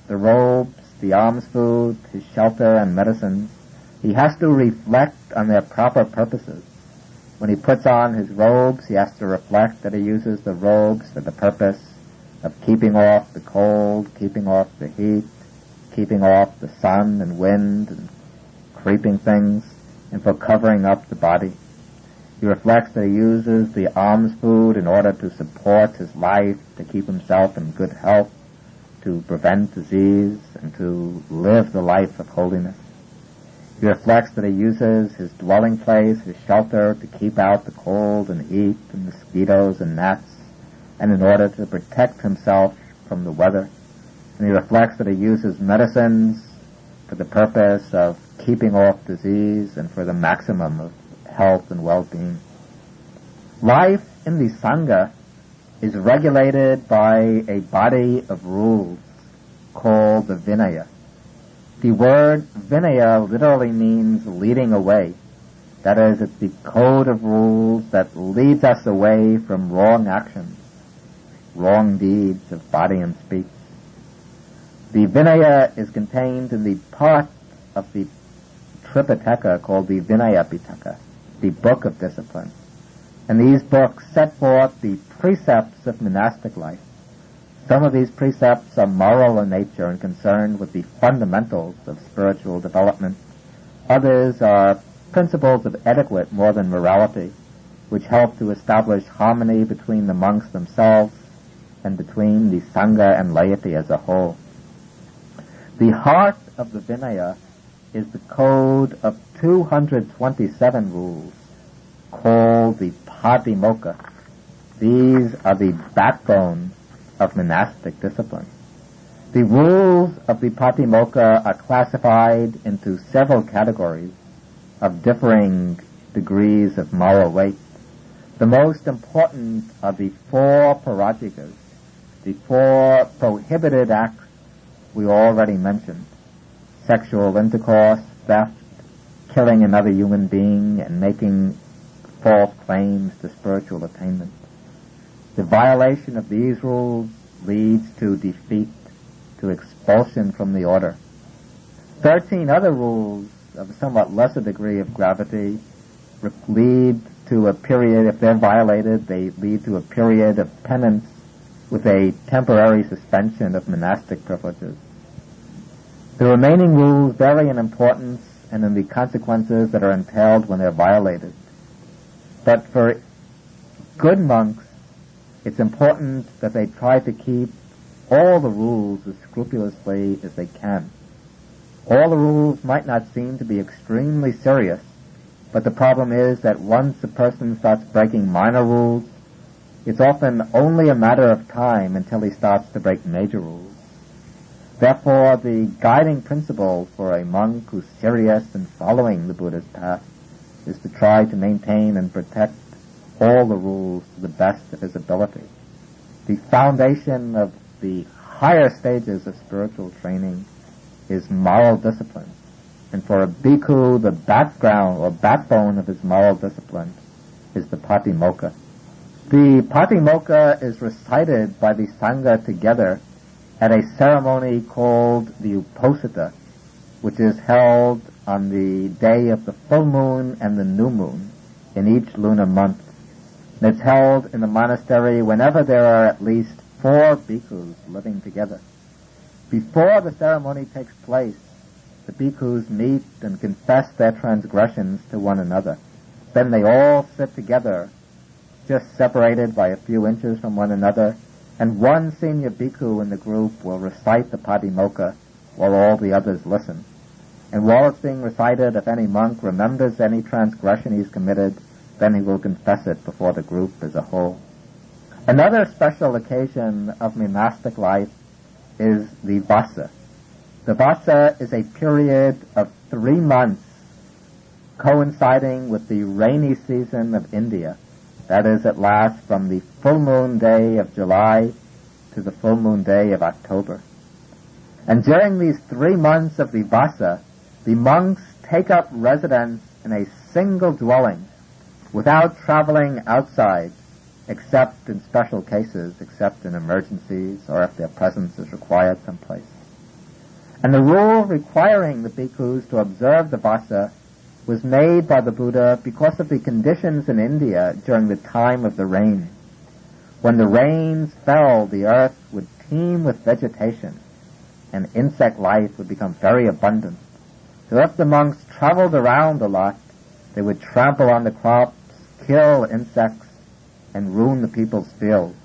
the robes, the alms food, his shelter, and medicines, he has to reflect on their proper purposes. When he puts on his robes, he has to reflect that he uses the robes for the purpose of keeping off the cold, keeping off the heat, keeping off the sun and wind and creeping things, and for covering up the body. He reflects that he uses the alms food in order to support his life, to keep himself in good health, to prevent disease, and to live the life of holiness. He reflects that he uses his dwelling place, his shelter, to keep out the cold and heat and mosquitoes and gnats, and in order to protect himself from the weather. And he reflects that he uses medicines for the purpose of keeping off disease and for the maximum of health and well-being. Life in the Sangha is regulated by a body of rules called the Vinaya. The word Vinaya literally means leading away. That is, it's the code of rules that leads us away from wrong actions, wrong deeds of body and speech. The Vinaya is contained in the part of the Tripitaka called the Vinaya Pitaka, the Book of Discipline. And these books set forth the precepts of monastic life. Some of these precepts are moral in nature and concerned with the fundamentals of spiritual development. Others are principles of etiquette more than morality, which help to establish harmony between the monks themselves and between the Sangha and laity as a whole. The heart of the Vinaya is the code of 227 rules called the Patimokkha. These are the backbone of monastic discipline. The rules of the Patimokkha are classified into several categories of differing degrees of moral weight. The most important are the 4 parajikas, the 4 prohibited acts we already mentioned: sexual intercourse, theft, killing another human being, and making false claims to spiritual attainment. The violation of these rules leads to defeat, to expulsion from the order. 13 other rules of a somewhat lesser degree of gravity lead to a period, if they're violated, they lead to a period of penance with a temporary suspension of monastic privileges. The remaining rules vary in importance and in the consequences that are entailed when they're violated. But for good monks, it's important that they try to keep all the rules as scrupulously as they can. All the rules might not seem to be extremely serious, but the problem is that once a person starts breaking minor rules, it's often only a matter of time until he starts to break major rules. Therefore, the guiding principle for a monk who's serious in following the Buddha's path is to try to maintain and protect all the rules to the best of his ability. The foundation of the higher stages of spiritual training is moral discipline. And for a bhikkhu, the background or backbone of his moral discipline is the Patimokkha. The Patimokkha is recited by the Sangha together at a ceremony called the Uposatha, which is held on the day of the full moon and the new moon in each lunar month. And it's held in the monastery whenever there are at least 4 bhikkhus living together. Before the ceremony takes place, the bhikkhus meet and confess their transgressions to one another. Then they all sit together, just separated by a few inches from one another, and one senior bhikkhu in the group will recite the Patimokkha while all the others listen. And while it's being recited, if any monk remembers any transgression he's committed, then he will confess it before the group as a whole. Another special occasion of monastic life is the Vasa. The Vasa is a period of 3 months coinciding with the rainy season of India. That is, it lasts from the full moon day of July to the full moon day of October. And during these 3 months of the Vasa, the monks take up residence in a single dwelling without traveling outside, except in special cases, except in emergencies, or if their presence is required someplace. And the rule requiring the bhikkhus to observe the Vasa was made by the Buddha because of the conditions in India during the time of the rain. When the rains fell, the earth would teem with vegetation, and insect life would become very abundant. So if the monks traveled around a lot, they would trample on the crops, kill insects, and ruin the people's fields.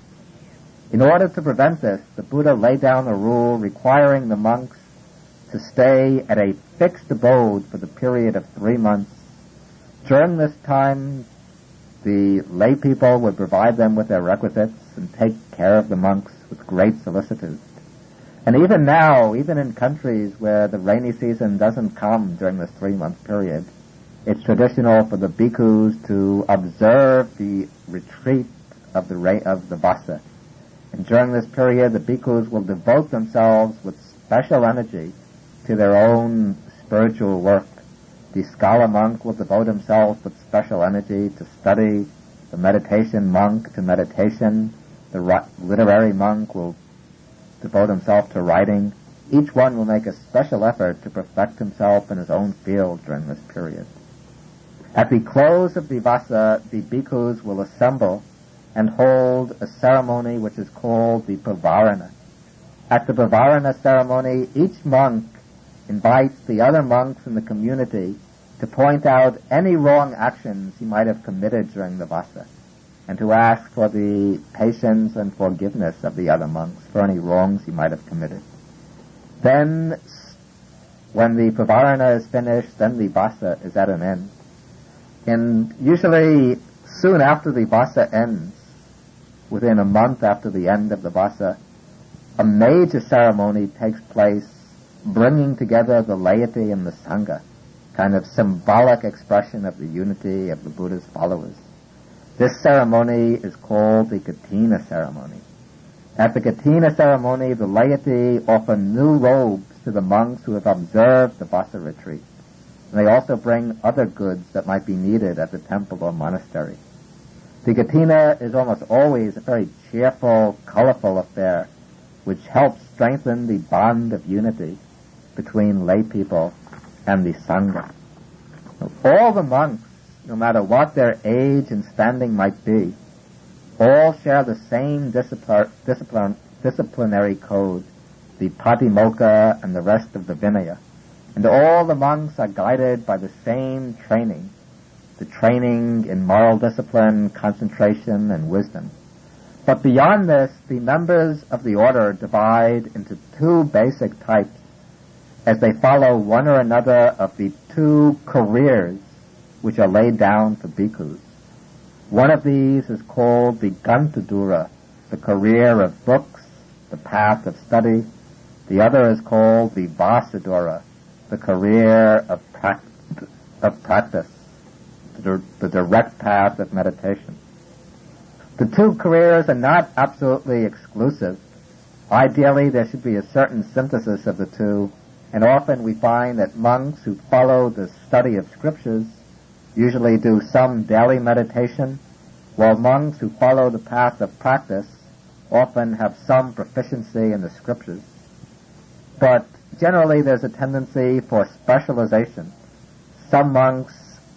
In order to prevent this, the Buddha laid down a rule requiring the monks to stay at a fixed abode for the period of 3 months. During this time, the lay people would provide them with their requisites and take care of the monks with great solicitude. And even now, even in countries where the rainy season doesn't come during this 3-month period, it's traditional for the bhikkhus to observe the retreat of the Vasa. And during this period, the bhikkhus will devote themselves with special energy to their own spiritual work. The scholar monk will devote himself with special energy to study, the meditation monk to meditation, the literary monk will devote himself to writing. Each one will make a special effort to perfect himself in his own field during this period. At the close of the Vasa, the bhikkhus will assemble and hold a ceremony which is called the Pavarana. At the Pavarana ceremony, each monk invites the other monks in the community to point out any wrong actions he might have committed during the Vasa, and to ask for the patience and forgiveness of the other monks for any wrongs he might have committed. Then, when the Pavarana is finished, then the Vasa is at an end. And usually, soon after the Vasa ends, within a month after the end of the Vasa, a major ceremony takes place bringing together the laity and the Sangha, kind of symbolic expression of the unity of the Buddha's followers. This ceremony is called the Kathina ceremony. At the Kathina ceremony, the laity offer new robes to the monks who have observed the Vasa retreat. And they also bring other goods that might be needed at the temple or monastery. The Kathina is almost always a very cheerful, colorful affair, which helps strengthen the bond of unity between lay people and the Sangha. All the monks, no matter what their age and standing might be, all share the same disciplinary code, the Patimokkha and the rest of the Vinaya. And all the monks are guided by the same training, the training in moral discipline, concentration, and wisdom. But beyond this, the members of the order divide into two basic types as they follow one or another of the two careers which are laid down for bhikkhus. One of these is called the Gantadura, the career of books, the path of study. The other is called the Vasadura, the career of practice, the direct path of meditation. The two careers are not absolutely exclusive. Ideally, there should be a certain synthesis of the two, and often we find that monks who follow the study of scriptures usually do some daily meditation, while monks who follow the path of practice often have some proficiency in the scriptures. But generally there's a tendency for specialization. Some monks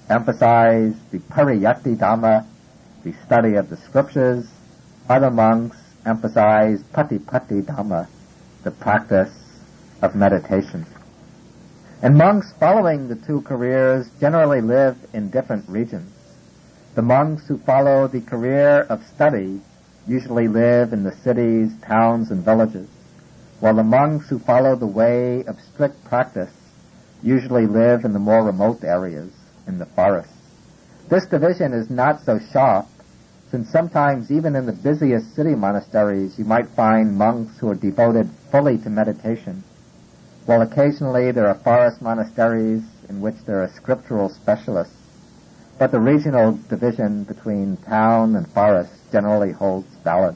emphasize the Pariyatti Dhamma, the study of the scriptures. Other monks emphasize Patipatti Dhamma, the practice of meditation. And monks following the two careers generally live in different regions. The monks who follow the career of study usually live in the cities, towns, and villages, while the monks who follow the way of strict practice usually live in the more remote areas, in the forests. This division is not so sharp, since sometimes even in the busiest city monasteries you might find monks who are devoted fully to meditation, while occasionally there are forest monasteries in which there are scriptural specialists. But the regional division between town and forest generally holds valid.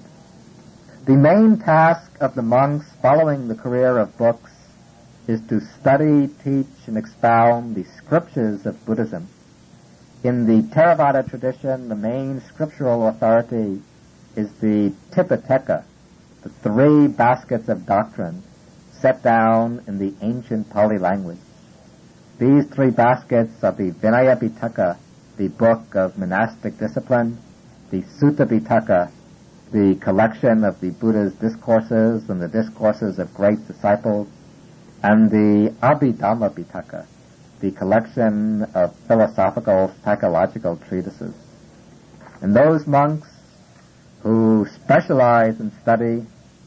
The main task of the monks following the career of books is to study, teach, and expound the scriptures of Buddhism. In the Theravada tradition, the main scriptural authority is the Tipitaka, the three baskets of doctrine set down in the ancient Pali language. These three baskets are the Vinaya Pitaka, the book of monastic discipline, the Sutta Pitaka, the collection of the Buddha's discourses and the discourses of great disciples, and the Abhidhamma Pitaka, the collection of philosophical, psychological treatises. And those monks who specialize in study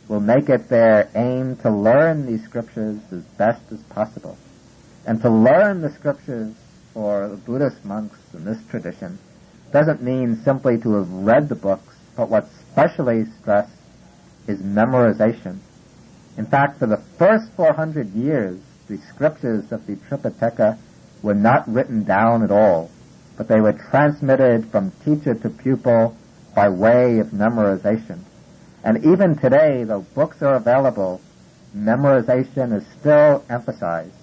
will make it their aim to learn these scriptures as best as possible. And to learn the scriptures for the Buddhist monks in this tradition doesn't mean simply to have read the books, but what's specially stressed is memorization. In fact, for the first 400 years, the scriptures of the Tripitaka were not written down at all, but they were transmitted from teacher to pupil by way of memorization. And even today, though books are available, memorization is still emphasized.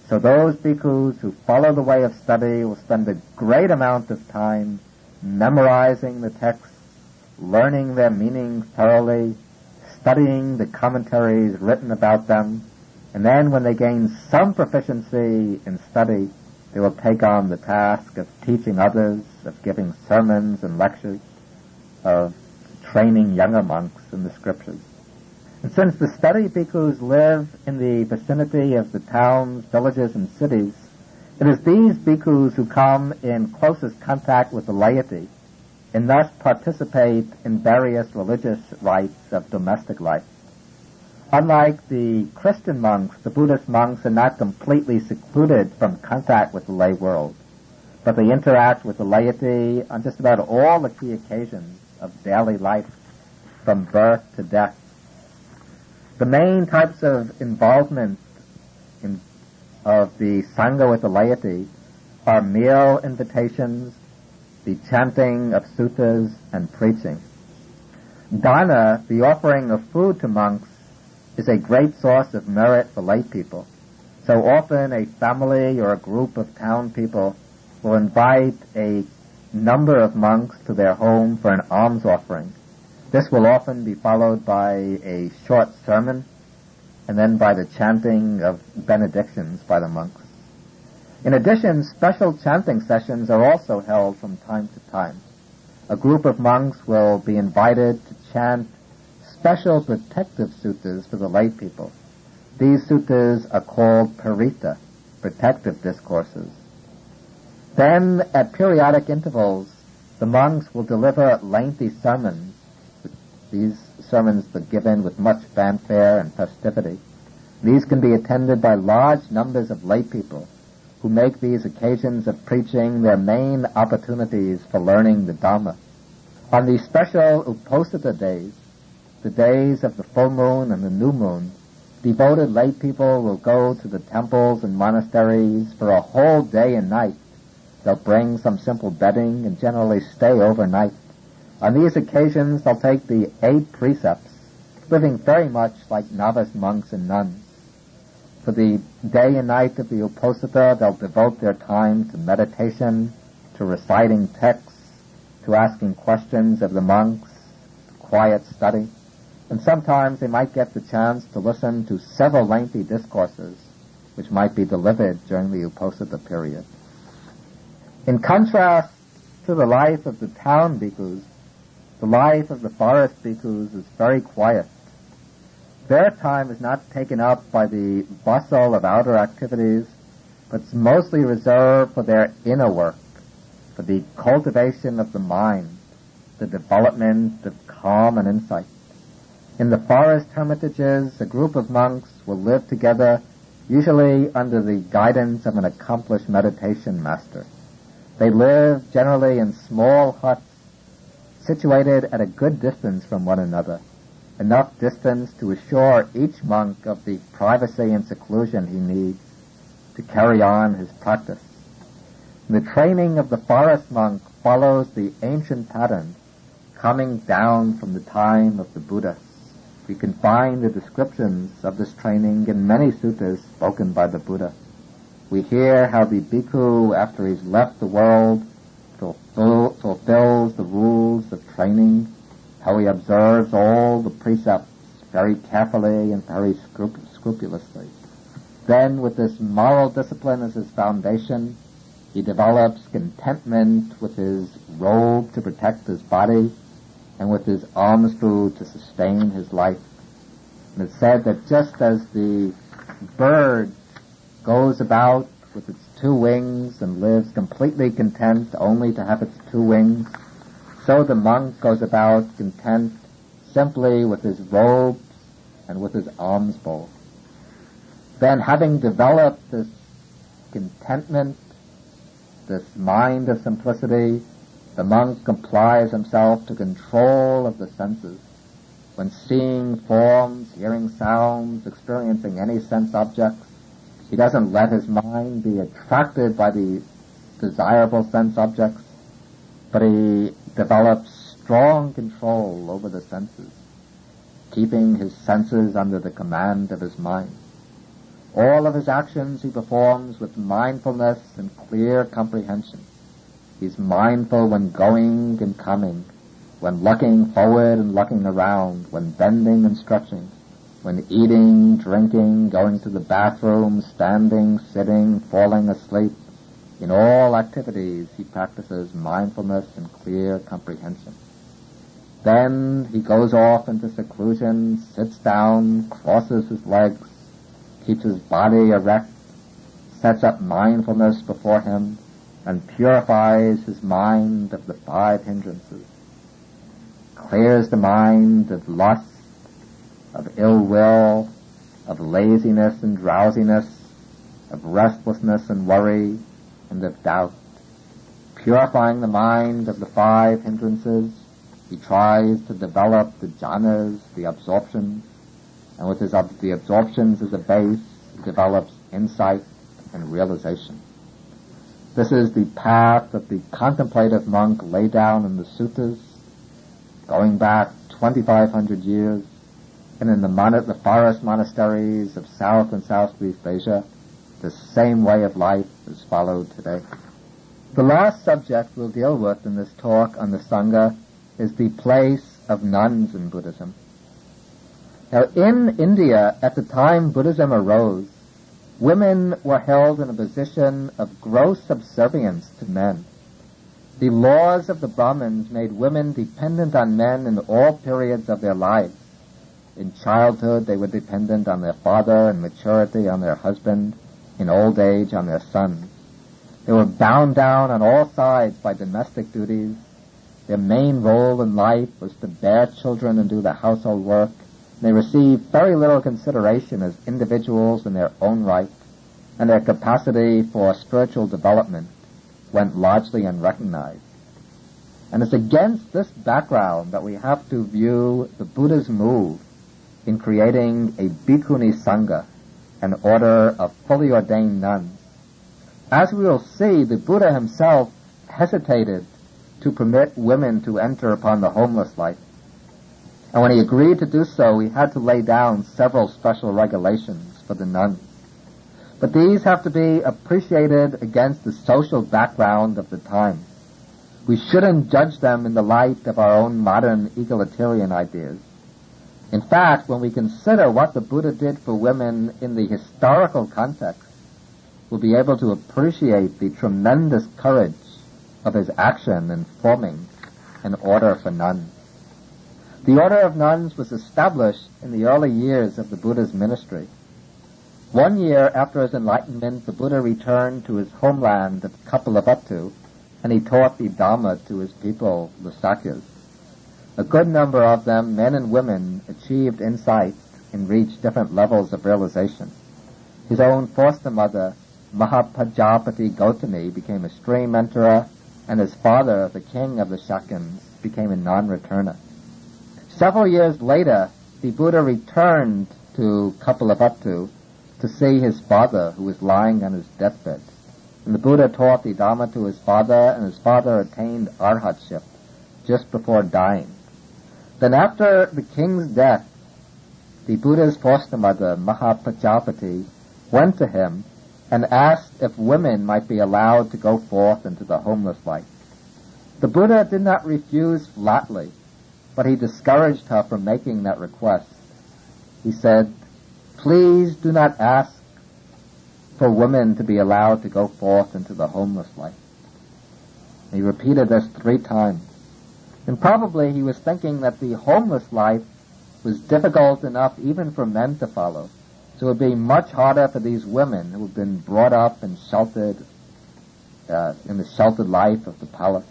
So those bhikkhus who follow the way of study will spend a great amount of time memorizing the texts, learning their meanings thoroughly, studying the commentaries written about them, and then when they gain some proficiency in study, they will take on the task of teaching others, of giving sermons and lectures, of training younger monks in the scriptures. And since the study bhikkhus live in the vicinity of the towns, villages, and cities, it is these bhikkhus who come in closest contact with the laity and thus participate in various religious rites of domestic life. Unlike the Christian monks, the Buddhist monks are not completely secluded from contact with the lay world, but they interact with the laity on just about all the key occasions of daily life, from birth to death. The main types of involvement of the Sangha with the laity are meal invitations, the chanting of suttas, and preaching. Dana, the offering of food to monks, is a great source of merit for lay people. So often a family or a group of town people will invite a number of monks to their home for an alms offering. This will often be followed by a short sermon and then by the chanting of benedictions by the monks. In addition, special chanting sessions are also held from time to time. A group of monks will be invited to chant special protective suttas for the lay people. These suttas are called parita, protective discourses. Then, at periodic intervals, the monks will deliver lengthy sermons. These sermons are given with much fanfare and festivity. These can be attended by large numbers of lay people who make these occasions of preaching their main opportunities for learning the Dhamma. On these special Uposatha days, the days of the full moon and the new moon, devoted lay people will go to the temples and monasteries for a whole day and night. They'll bring some simple bedding and generally stay overnight. On these occasions, they'll take the 8 precepts, living very much like novice monks and nuns. For the day and night of the Uposatha, they'll devote their time to meditation, to reciting texts, to asking questions of the monks, to quiet study. And sometimes they might get the chance to listen to several lengthy discourses which might be delivered during the Uposatha period. In contrast to the life of the town bhikkhus, the life of the forest bhikkhus is very quiet. Their time is not taken up by the bustle of outer activities, but it's mostly reserved for their inner work, for the cultivation of the mind, the development of calm and insight. In the forest hermitages, a group of monks will live together, usually under the guidance of an accomplished meditation master. They live generally in small huts, situated at a good distance from one another, enough distance to assure each monk of the privacy and seclusion he needs to carry on his practice. The training of the forest monk follows the ancient pattern coming down from the time of the Buddha. We can find the descriptions of this training in many suttas spoken by the Buddha. We hear how the bhikkhu, after he's left the world, fulfills the rules of training, how he observes all the precepts very carefully and very scrupulously. Then, with this moral discipline as his foundation, he develops contentment with his robe to protect his body and with his alms food to sustain his life. And it's said that just as the bird goes about with its 2 wings and lives completely content only to have its 2 wings, so the monk goes about content simply with his robes and with his alms bowl. Then, having developed this contentment, this mind of simplicity, the monk applies himself to control of the senses. When seeing forms, hearing sounds, experiencing any sense objects, he doesn't let his mind be attracted by the desirable sense objects, but he develops strong control over the senses, keeping his senses under the command of his mind. All of his actions he performs with mindfulness and clear comprehension. He's mindful when going and coming, when looking forward and looking around, when bending and stretching, when eating, drinking, going to the bathroom, standing, sitting, falling asleep. In all activities he practices mindfulness and clear comprehension. Then he goes off into seclusion, sits down, crosses his legs, keeps his body erect, sets up mindfulness before him, and purifies his mind of the 5 hindrances. Clears the mind of lust, of ill will, of laziness and drowsiness, of restlessness and worry, and of doubt. Purifying the mind of the 5 hindrances, he tries to develop the jhanas, the absorptions, and with the absorptions as a base, he develops insight and realization. This is the path that the contemplative monk laid down in the suttas, going back 2,500 years, and in the forest monasteries of South and Southeast Asia, the same way of life is followed today. The last subject we'll deal with in this talk on the Sangha is the place of nuns in Buddhism. Now, in India, at the time Buddhism arose, women were held in a position of gross subservience to men. The laws of the Brahmins made women dependent on men in all periods of their lives. In childhood, they were dependent on their father, in maturity on their husband, in old age on their sons. They were bound down on all sides by domestic duties. Their main role in life was to bear children and do the household work. They received very little consideration as individuals in their own right, and their capacity for spiritual development went largely unrecognized. And it's against this background that we have to view the Buddha's move in creating a Bhikkhuni Sangha, an order of fully ordained nuns. As we will see, the Buddha himself hesitated to permit women to enter upon the homeless life. And when he agreed to do so, he had to lay down several special regulations for the nuns. But these have to be appreciated against the social background of the time. We shouldn't judge them in the light of our own modern egalitarian ideas. In fact, when we consider what the Buddha did for women in the historical context, we'll be able to appreciate the tremendous courage of his action in forming an order for nuns. The order of nuns was established in the early years of the Buddha's ministry. 1 year after his enlightenment, the Buddha returned to his homeland of Kapilavatthu, and he taught the Dhamma to his people, the Sakyas. A good number of them, men and women, achieved insight and reached different levels of realization. His own foster mother, Mahapajapati Gautami, became a stream enterer, and his father, the king of the Shakyans, became a non-returner. Several years later, the Buddha returned to Kapilavatthu to see his father, who was lying on his deathbed. And the Buddha taught the Dhamma to his father, and his father attained arhatship just before dying. Then after the king's death, the Buddha's foster mother, Mahapajapati, went to him and asked if women might be allowed to go forth into the homeless life. The Buddha did not refuse flatly, but he discouraged her from making that request. He said, "Please do not ask for women to be allowed to go forth into the homeless life." He repeated this 3 times. And probably he was thinking that the homeless life was difficult enough even for men to follow. So it would be much harder for these women who had been brought up and sheltered in the sheltered life of the palace.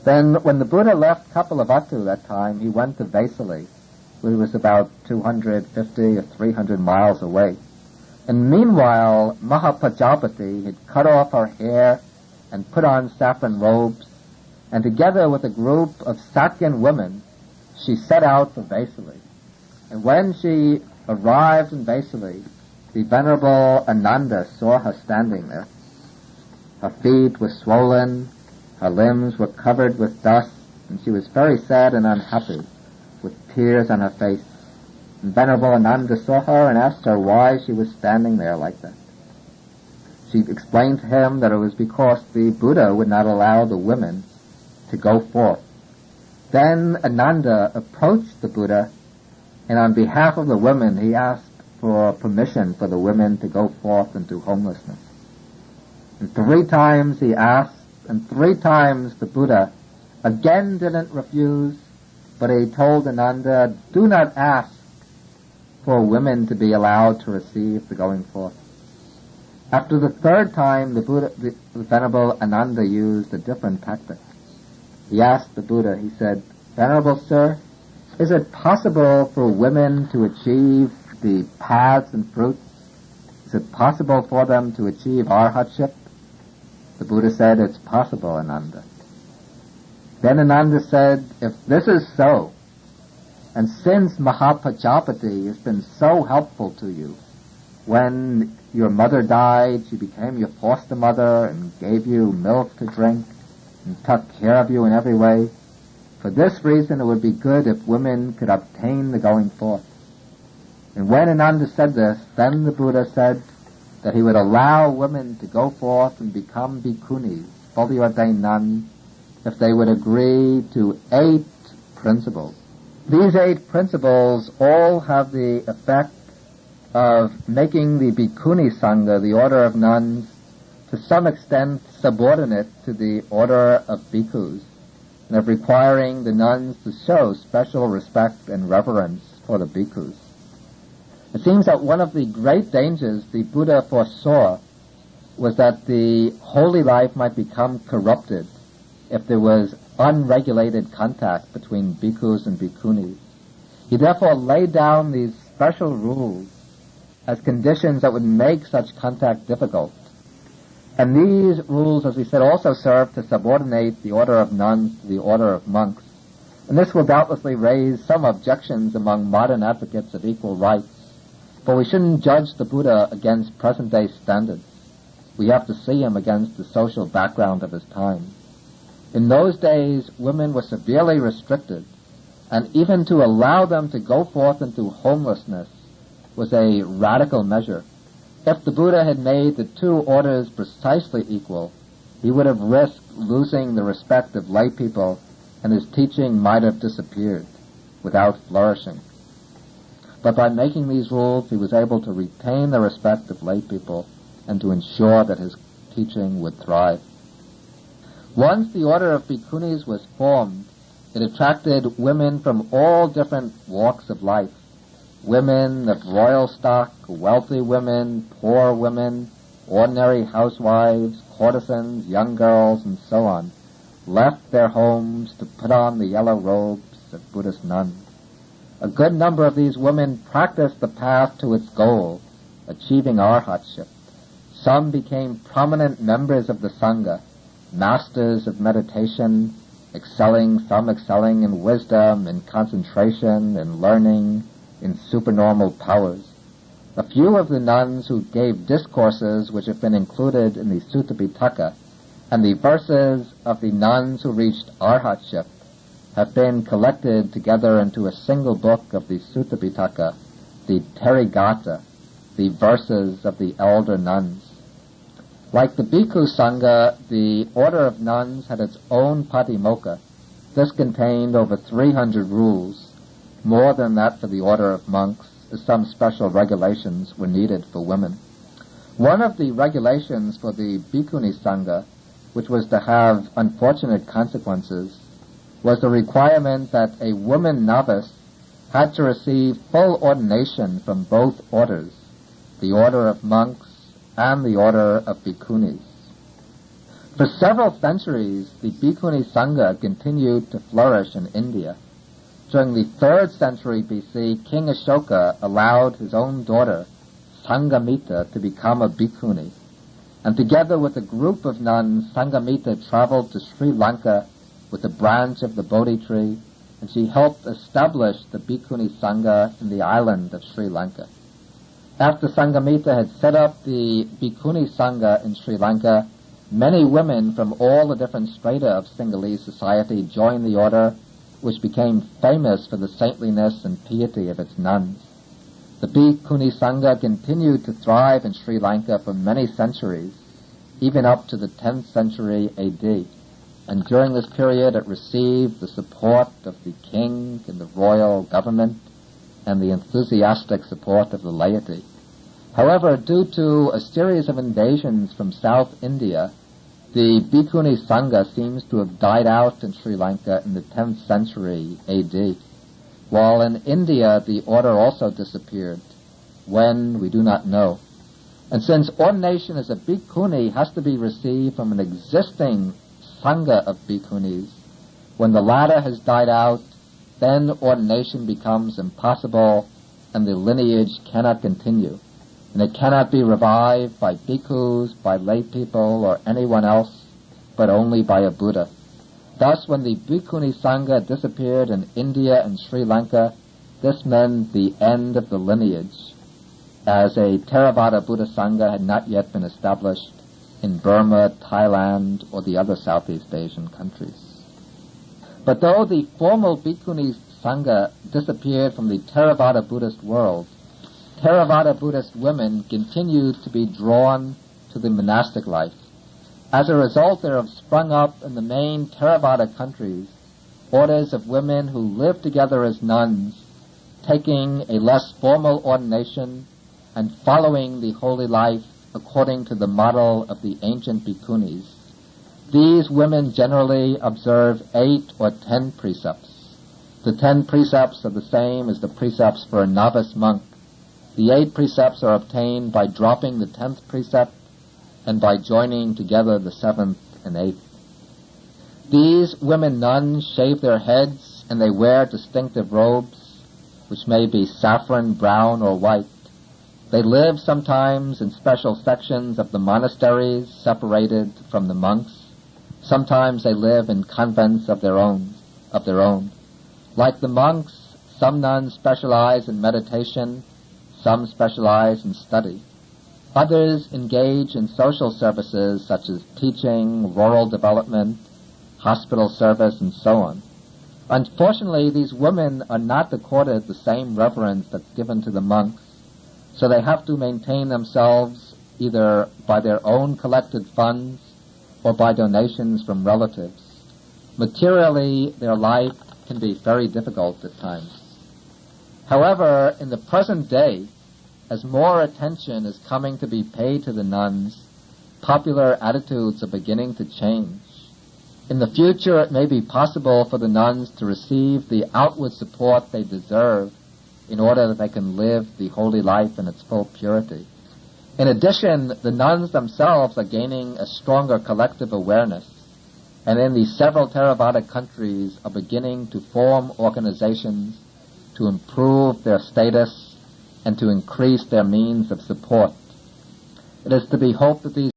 Then when the Buddha left Kapilavatthu that time, he went to Vesali, which was about 250 or 300 miles away. And meanwhile, Mahapajapati had cut off her hair and put on saffron robes, and together with a group of Sakyan women, she set out for Vesali. And when she arrived in Vesali, the Venerable Ananda saw her standing there. Her feet were swollen, her limbs were covered with dust, and she was very sad and unhappy, with tears on her face. And Venerable Ananda saw her and asked her why she was standing there like that. She explained to him that it was because the Buddha would not allow the women to go forth. Then Ananda approached the Buddha, and on behalf of the women, he asked for permission for the women to go forth into homelessness. And 3 times he asked, and 3 times the Buddha again didn't refuse, but he told Ananda, do not ask for women to be allowed to receive the going forth. After the 3rd time, the Venerable Ananda used a different tactic. He asked the Buddha, he said, Venerable Sir, is it possible for women to achieve the paths and fruits? Is it possible for them to achieve arhatship? The Buddha said, it's possible, Ananda. Then Ananda said, if this is so, and since Mahapajapati has been so helpful to you, when your mother died, she became your foster mother and gave you milk to drink and took care of you in every way. For this reason, it would be good if women could obtain the going forth. And when Ananda said this, then the Buddha said that he would allow women to go forth and become bhikkhunis, fully ordained nuns, if they would agree to 8 principles. These 8 principles all have the effect of making the Bhikkhuni Sangha, the order of nuns, to some extent subordinate to the order of bhikkhus, and of requiring the nuns to show special respect and reverence for the bhikkhus. It seems that one of the great dangers the Buddha foresaw was that the holy life might become corrupted if there was unregulated contact between bhikkhus and bhikkhunis. He therefore laid down these special rules as conditions that would make such contact difficult. And these rules, as we said, also serve to subordinate the order of nuns to the order of monks. And this will doubtlessly raise some objections among modern advocates of equal rights. But we shouldn't judge the Buddha against present-day standards. We have to see him against the social background of his time. In those days, women were severely restricted, and even to allow them to go forth into homelessness was a radical measure. If the Buddha had made the 2 orders precisely equal, he would have risked losing the respect of lay people, and his teaching might have disappeared without flourishing. But by making these rules, he was able to retain the respect of lay people and to ensure that his teaching would thrive. Once the order of bhikkhunis was formed, it attracted women from all different walks of life. Women of royal stock, wealthy women, poor women, ordinary housewives, courtesans, young girls, and so on, left their homes to put on the yellow robes of Buddhist nuns. A good number of these women practiced the path to its goal, achieving arhatship. Some became prominent members of the Sangha, masters of meditation, some excelling in wisdom, in concentration, in learning, in supernormal powers. A few of the nuns who gave discourses which have been included in the Sutta Pitaka, and the verses of the nuns who reached arhatship, have been collected together into a single book of the Sutta Pitaka, the Therigatha, the verses of the elder nuns. Like the Bhikkhu Sangha, the order of nuns had its own Patimokkha. This contained over 300 rules, more than that for the order of monks, as some special regulations were needed for women. One of the regulations for the Bhikkhuni Sangha, which was to have unfortunate consequences, was the requirement that a woman novice had to receive full ordination from both orders, the order of monks and the order of bhikkhunis. For several centuries, the Bhikkhuni Sangha continued to flourish in India. During the 3rd century BC, King Ashoka allowed his own daughter, Sangamita, to become a bhikkhuni. And together with a group of nuns, Sangamita traveled to Sri Lanka with a branch of the Bodhi tree, and she helped establish the Bhikkhuni Sangha in the island of Sri Lanka. After Sangamita had set up the Bhikkhuni Sangha in Sri Lanka, Many women from all the different strata of Sinhalese society joined the order, which became famous for the saintliness and piety of its nuns. The Bhikkhuni Sangha continued to thrive in Sri Lanka for many centuries, even up to the 10th century AD, and during this period it received the support of the king and the royal government and the enthusiastic support of the laity. However, due to a series of invasions from South India, the Bhikkhuni Sangha seems to have died out in Sri Lanka in the 10th century AD, while in India the order also disappeared. When, we do not know. And since ordination as a bhikkhuni has to be received from an existing sangha of bhikkhunis, when the latter has died out, then ordination becomes impossible and the lineage cannot continue. And it cannot be revived by bhikkhus, by lay people, or anyone else, but only by a Buddha. Thus, when the Bhikkhuni Sangha disappeared in India and Sri Lanka, this meant the end of the lineage, as a Theravada Buddha Sangha had not yet been established in Burma, Thailand, or the other Southeast Asian countries. But though the formal Bhikkhuni Sangha disappeared from the Theravada Buddhist world, Theravada Buddhist women continued to be drawn to the monastic life. As a result, there have sprung up in the main Theravada countries orders of women who live together as nuns, taking a less formal ordination and following the holy life according to the model of the ancient bhikkhunis. These women generally observe 8 or 10 precepts. The 10 precepts are the same as the precepts for a novice monk. The 8 precepts are obtained by dropping the 10th precept and by joining together the 7th and 8th. These women nuns shave their heads and they wear distinctive robes, which may be saffron, brown, or white. They live sometimes in special sections of the monasteries separated from the monks. Sometimes they live in convents of their own. Like the monks, some nuns specialize in meditation, some specialize in study. Others engage in social services such as teaching, rural development, hospital service, and so on. Unfortunately, these women are not accorded the same reverence that's given to the monks, so they have to maintain themselves either by their own collected funds or by donations from relatives. Materially, their life can be very difficult at times. However, in the present day, as more attention is coming to be paid to the nuns, popular attitudes are beginning to change. In the future, it may be possible for the nuns to receive the outward support they deserve in order that they can live the holy life in its full purity. In addition, the nuns themselves are gaining a stronger collective awareness, and in the several Theravada countries are beginning to form organizations to improve their status and to increase their means of support. It is to be hoped that these